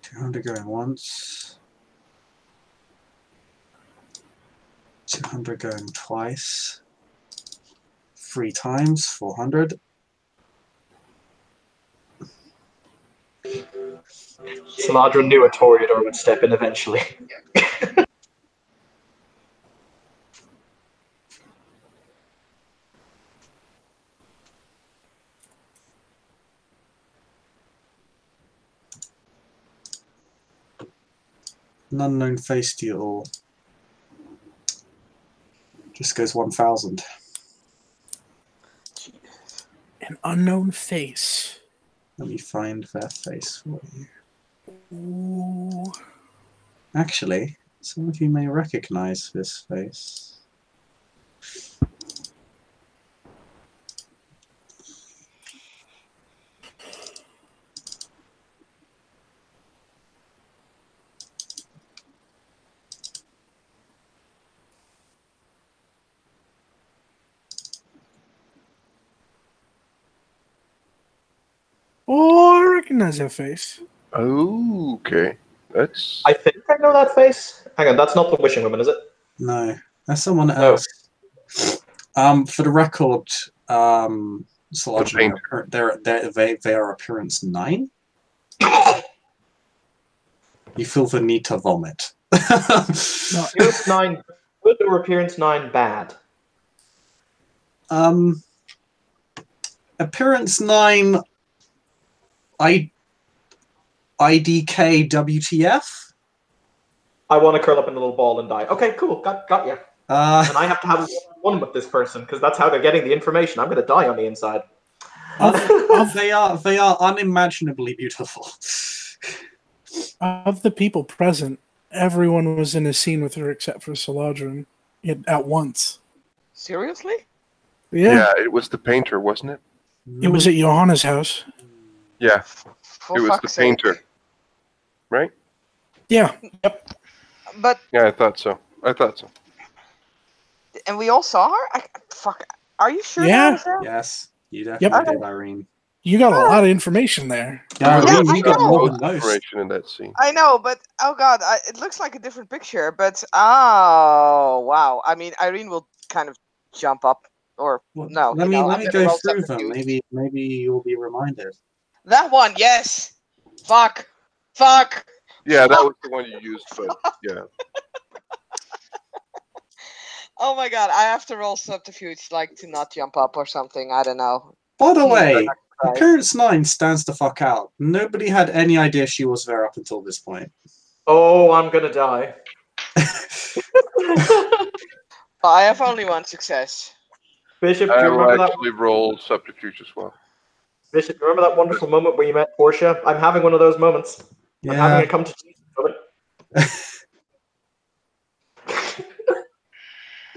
200 going once. 200 going twice. 3 times, 400. Saladra knew a Toreador would step in eventually. An unknown face to you all. Just goes 1,000. An unknown face. Let me find their face for you. Ooh. Actually, some of you may recognize this face. Oh, I recognize that face. Oh, okay. That's I think I know that face. Hang on, that's not the Wishing Woman, is it? No, that's someone No. else. For the record, Solange, they are appearance 9. You feel the need to vomit. No, Appearance 9 good or appearance 9 bad? Appearance 9, IDK WTF? I want to curl up in a little ball and die. Okay, cool. Got you. And I have to have one with this person because that's how they're getting the information. I'm going to die on the inside. They are unimaginably beautiful. of the people present, everyone was in a scene with her except for Saladrin at once. Seriously? Yeah, it was the painter, wasn't it? it was at Johanna's house. Yeah, For it was the fuck's sake. painter, right? Yeah, But Yeah, I thought so. and we all saw her. Fuck. Are you sure Yeah. that was her? Yes, you definitely did, Irene. you got a lot of information there. Yeah, Yeah, Irene, I you got know. more than most. Information in that scene. I know, but oh god, it looks like a different picture. But oh wow, I mean, Irene will kind of jump up, or Well, no? let me go through them. Maybe you'll be reminded. That one, yes. Fuck. Yeah, that was the one you used, but yeah. Oh my god, I have to roll subterfuge, like to not jump up or something. I don't know. By the way, Right. Appearance 9 stands the fuck out. Nobody had any idea she was there up until this point. Oh, I'm going to die. I have only one success. Bishop, do I you will remember that? actually roll subterfuge as well. Bishop, do you remember that wonderful moment where you met Portia? I'm having one of those moments. I'm having Yeah. a come to Jesus moment.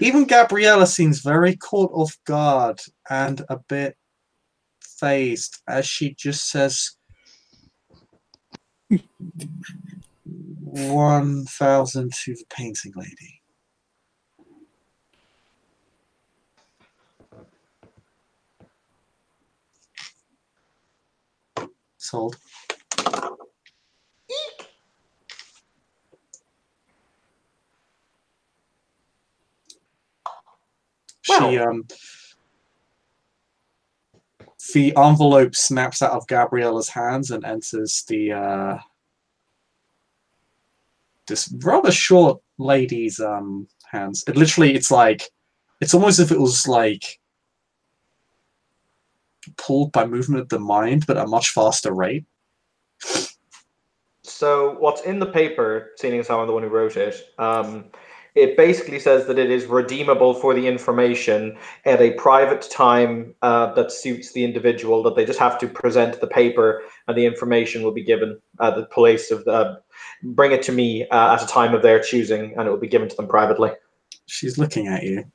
Even Gabriella seems very caught off guard and a bit phased as she just says 1,000 to the painting lady. Sold. She the envelope snaps out of Gabriella's hands and enters the this rather short lady's hands. It's almost as if it was like pulled by movement of the mind, but at a much faster rate. So what's in the paper, seeing as how I'm the one who wrote it, it basically says that it is redeemable for the information at a private time that suits the individual, that they just have to present the paper and the information will be given at the place of bring it to me at a time of their choosing, and it will be given to them privately. She's looking at you.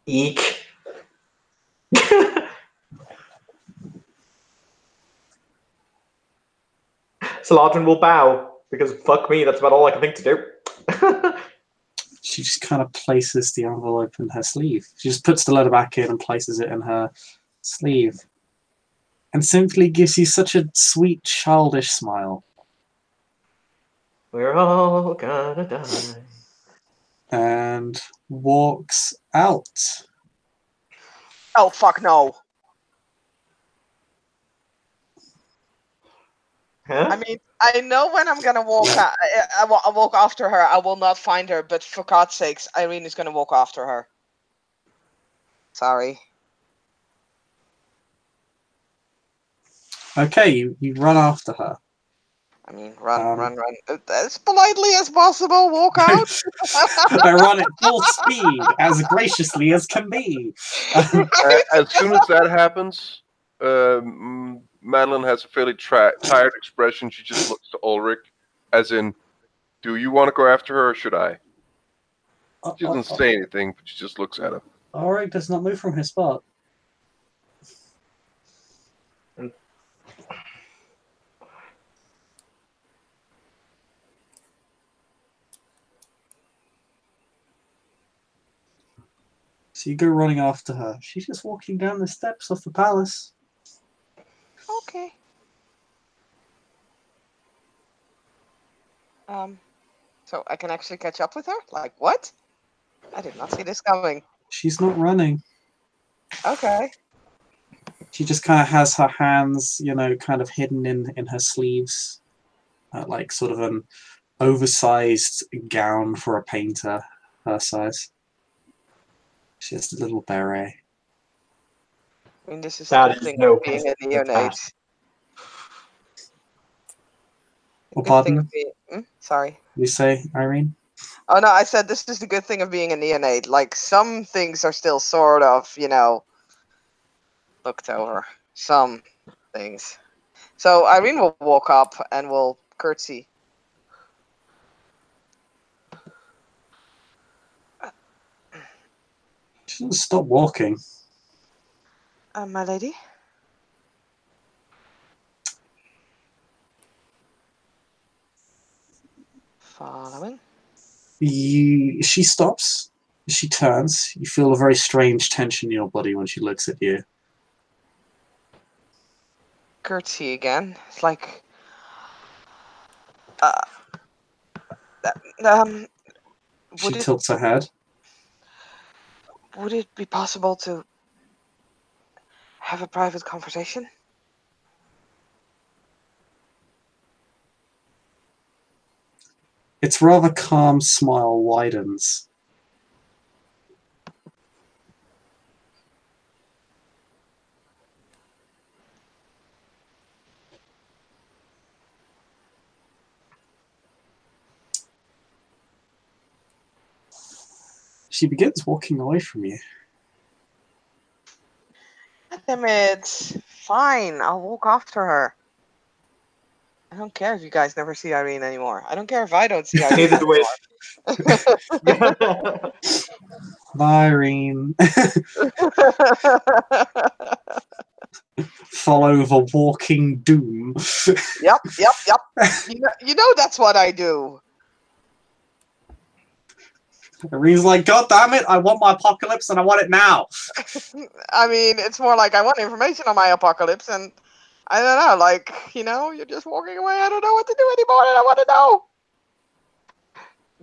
Eek. Saladrin will bow, because fuck me, that's about all I can think to do. She just kind of places the envelope in her sleeve. She just puts the letter back in and places it in her sleeve. And simply gives you such a sweet, childish smile. We're all gonna die. And walks out. Oh, fuck no. Huh? I mean, I know when I'm gonna walk. I'll walk after her. I will not find her, but for God's sakes, Irene is gonna walk after her. Sorry. Okay, you run after her. I mean, run. As politely as possible, walk out. I run at full speed, as graciously as can be. As soon as that happens, Madeline has a fairly tired expression. She just looks to Ulrich, as in, do you want to go after her or should I? She doesn't say anything, but she just looks at him. Ulrich does not move from his spot. So you go running after her. She's just walking down the steps of the palace. Okay. So I can actually catch up with her? Like, what? I did not see this coming. She's not running. Okay. She just kind of has her hands, kind of hidden in her sleeves. Like sort of an oversized gown for a painter her size. She has a little beret. I mean, this is That the is thing no of being a question with that. neonate. Oh, Good thing pardon? of being, sorry. You say, Irene? Oh no, I said this is the good thing of being a neonate. Like, some things are still sort of, looked over. Some things. So Irene will walk up and will curtsy. She doesn't stop walking. My lady? Following. She stops. She turns. You feel a very strange tension in your body when she looks at you. Curtsy again. It's like... She tilts her head. Would it be possible to have a private conversation? Its rather calm smile widens. She begins walking away from you. Damn it. Fine, I'll walk after her. I don't care if you guys never see Irene anymore. I don't care if I don't see Irene Neither do anymore. Bye, Irene. Follow the walking doom. Yep. You know that's what I do. Irene's like, God damn it, I want my apocalypse and I want it now. I mean, it's more like I want information on my apocalypse, and I don't know, like, you're just walking away. I don't know what to do anymore, and I want to know.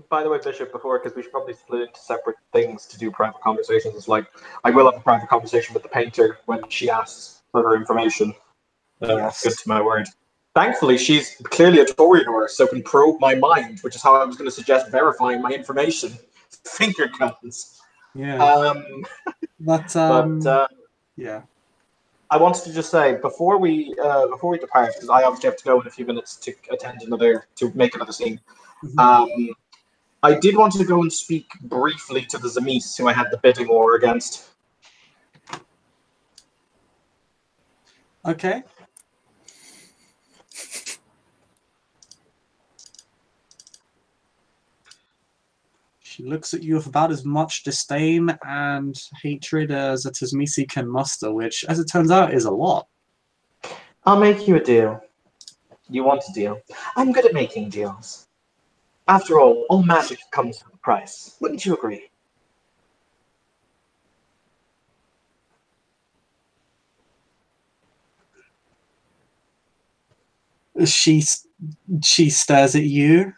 By the way, Bishop, because we should probably split into separate things to do private conversations. It's like, I will have a private conversation with the painter when she asks for her information. Yes. Good to my word. Thankfully, she's clearly a Toreador, so can probe my mind, which is how I was going to suggest verifying my information. Finger guns. Yeah. Yeah. I wanted to just say before we depart, because I obviously have to go in a few minutes to make another scene. Mm-hmm. I did want to go and speak briefly to the Zamis who I had the bidding war against. Okay. She looks at you with about as much disdain and hatred as a Tizmisi can muster, which, as it turns out, is a lot. I'll make you a deal. You want a deal? I'm good at making deals. After all magic comes with a price. Wouldn't you agree? She stares at you.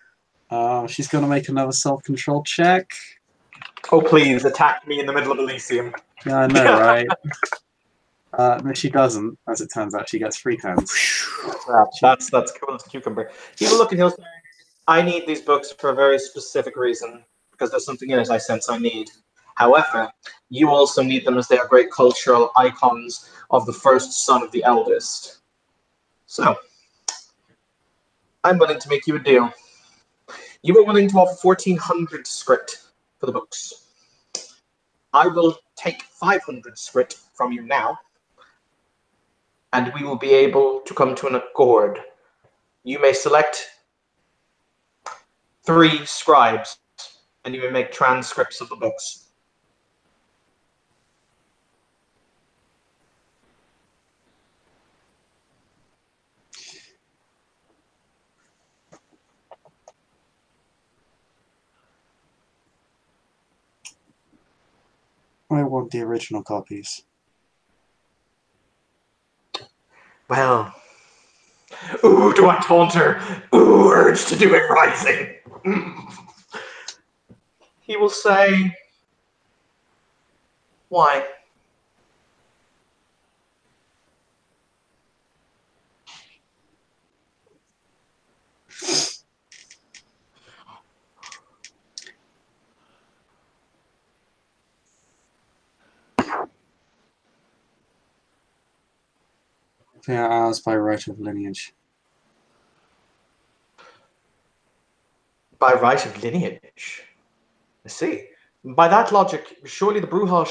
She's going to make another self-control check. Oh, please, attack me in the middle of Elysium. Yeah, I know, right? No, she doesn't. As it turns out, she gets 3 turns. That's cool as a cucumber. He will look and he'll say, I need these books for a very specific reason, because there's something in it I sense I need. However, you also need them as they are great cultural icons of the first son of the eldest. So, I'm willing to make you a deal. You are willing to offer 1,400 script for the books. I will take 500 script from you now, and we will be able to come to an accord. You may select 3 scribes, and you may make transcripts of the books. I want the original copies. Well, ooh, do I taunt her? Ooh, urge to do it rising. He will say, why? They are ours by right of lineage. By right of lineage. I see. By that logic, surely the Bruja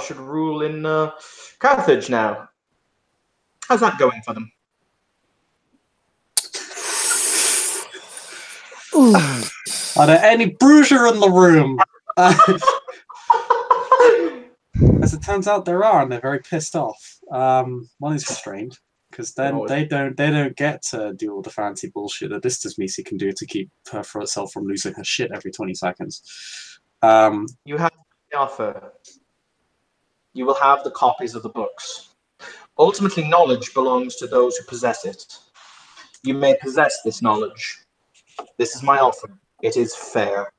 should rule in Carthage now. How's that going for them? Are there any Bruiser in the room? As it turns out, there are, and they're very pissed off. One is restrained because then they don't get to do all the fancy bullshit that this Dismisi can do to keep herself from losing her shit every 20 seconds. You have the offer. You will have the copies of the books. Ultimately, knowledge belongs to those who possess it. You may possess this knowledge. This is my offer. It is fair.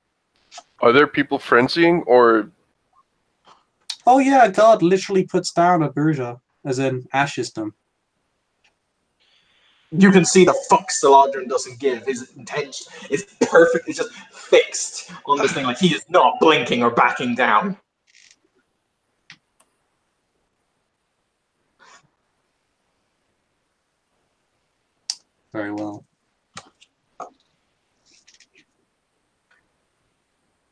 Are there people frenzying, or Oh yeah, God literally puts down a Bruja, as in ashes them. You can see the fuck Saladrin doesn't give. His intention is perfectly just fixed on this thing. Like, he is not blinking or backing down. Very well.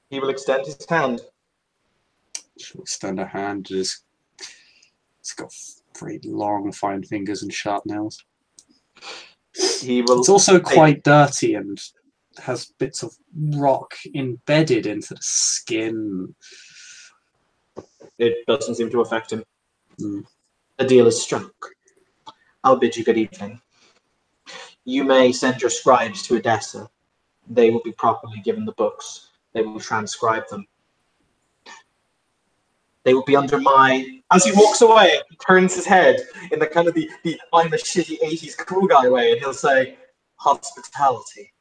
He will extend his hand. She'll extend her hand. It's got very long, fine fingers and sharp nails. He will. It's also quite dirty and has bits of rock embedded into the skin. It doesn't seem to affect him. Mm. The deal is struck. I'll bid you good evening. You may send your scribes to Edessa. They will be properly given the books. They will transcribe them. They will be under my... As he walks away, he turns his head in the kind of the I'm a shitty 80s cool guy way, and he'll say, hospitality.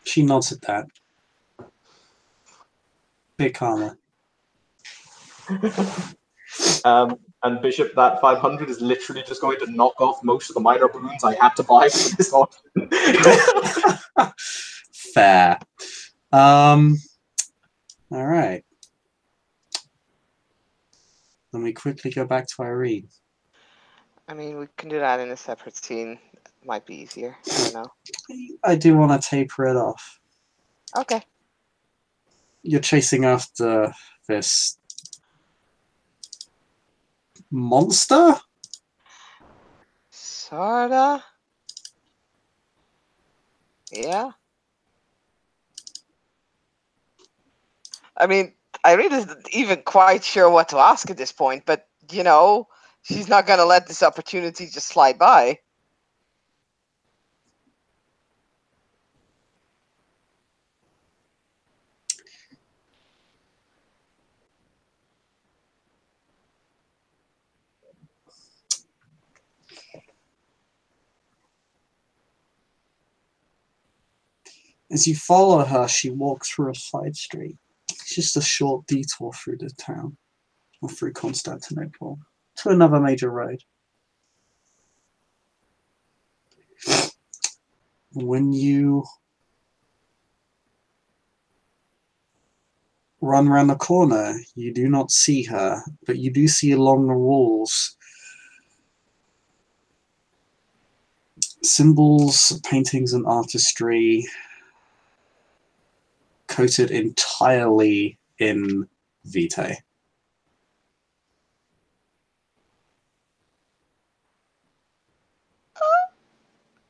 She nods at that. Bit calmer. And Bishop, that 500 is literally just going to knock off most of the minor boons I had to buy for this auction. Fair. All right. Let me quickly go back to Irene. I mean, we can do that in a separate scene. Might be easier. I don't know. I do want to taper it off. Okay. You're chasing after this monster? Sorta. Yeah. I mean, I really isn't even quite sure what to ask at this point, but you know, she's not gonna let this opportunity just slide by. As you follow her, she walks through a side street. It's just a short detour through the town, or through Constantinople, to another major road. When you run around the corner, you do not see her, but you do see along the walls symbols, paintings, and artistry coated entirely in vitae.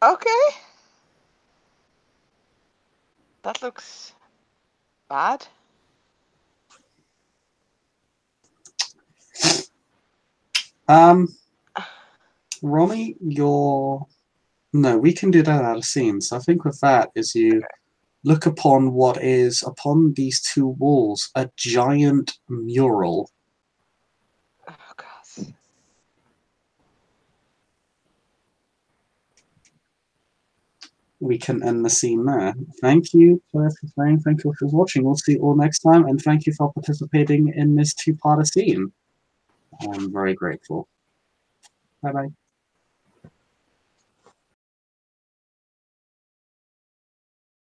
Okay. That looks bad. Ronnie, you're... No, we can do that out of scene. So I think with that is you look upon what is, upon these two walls, a giant mural. Oh god. We can end the scene there. Thank you for playing, thank you for watching. We'll see you all next time, and thank you for participating in this two-part scene. I'm very grateful. Bye-bye.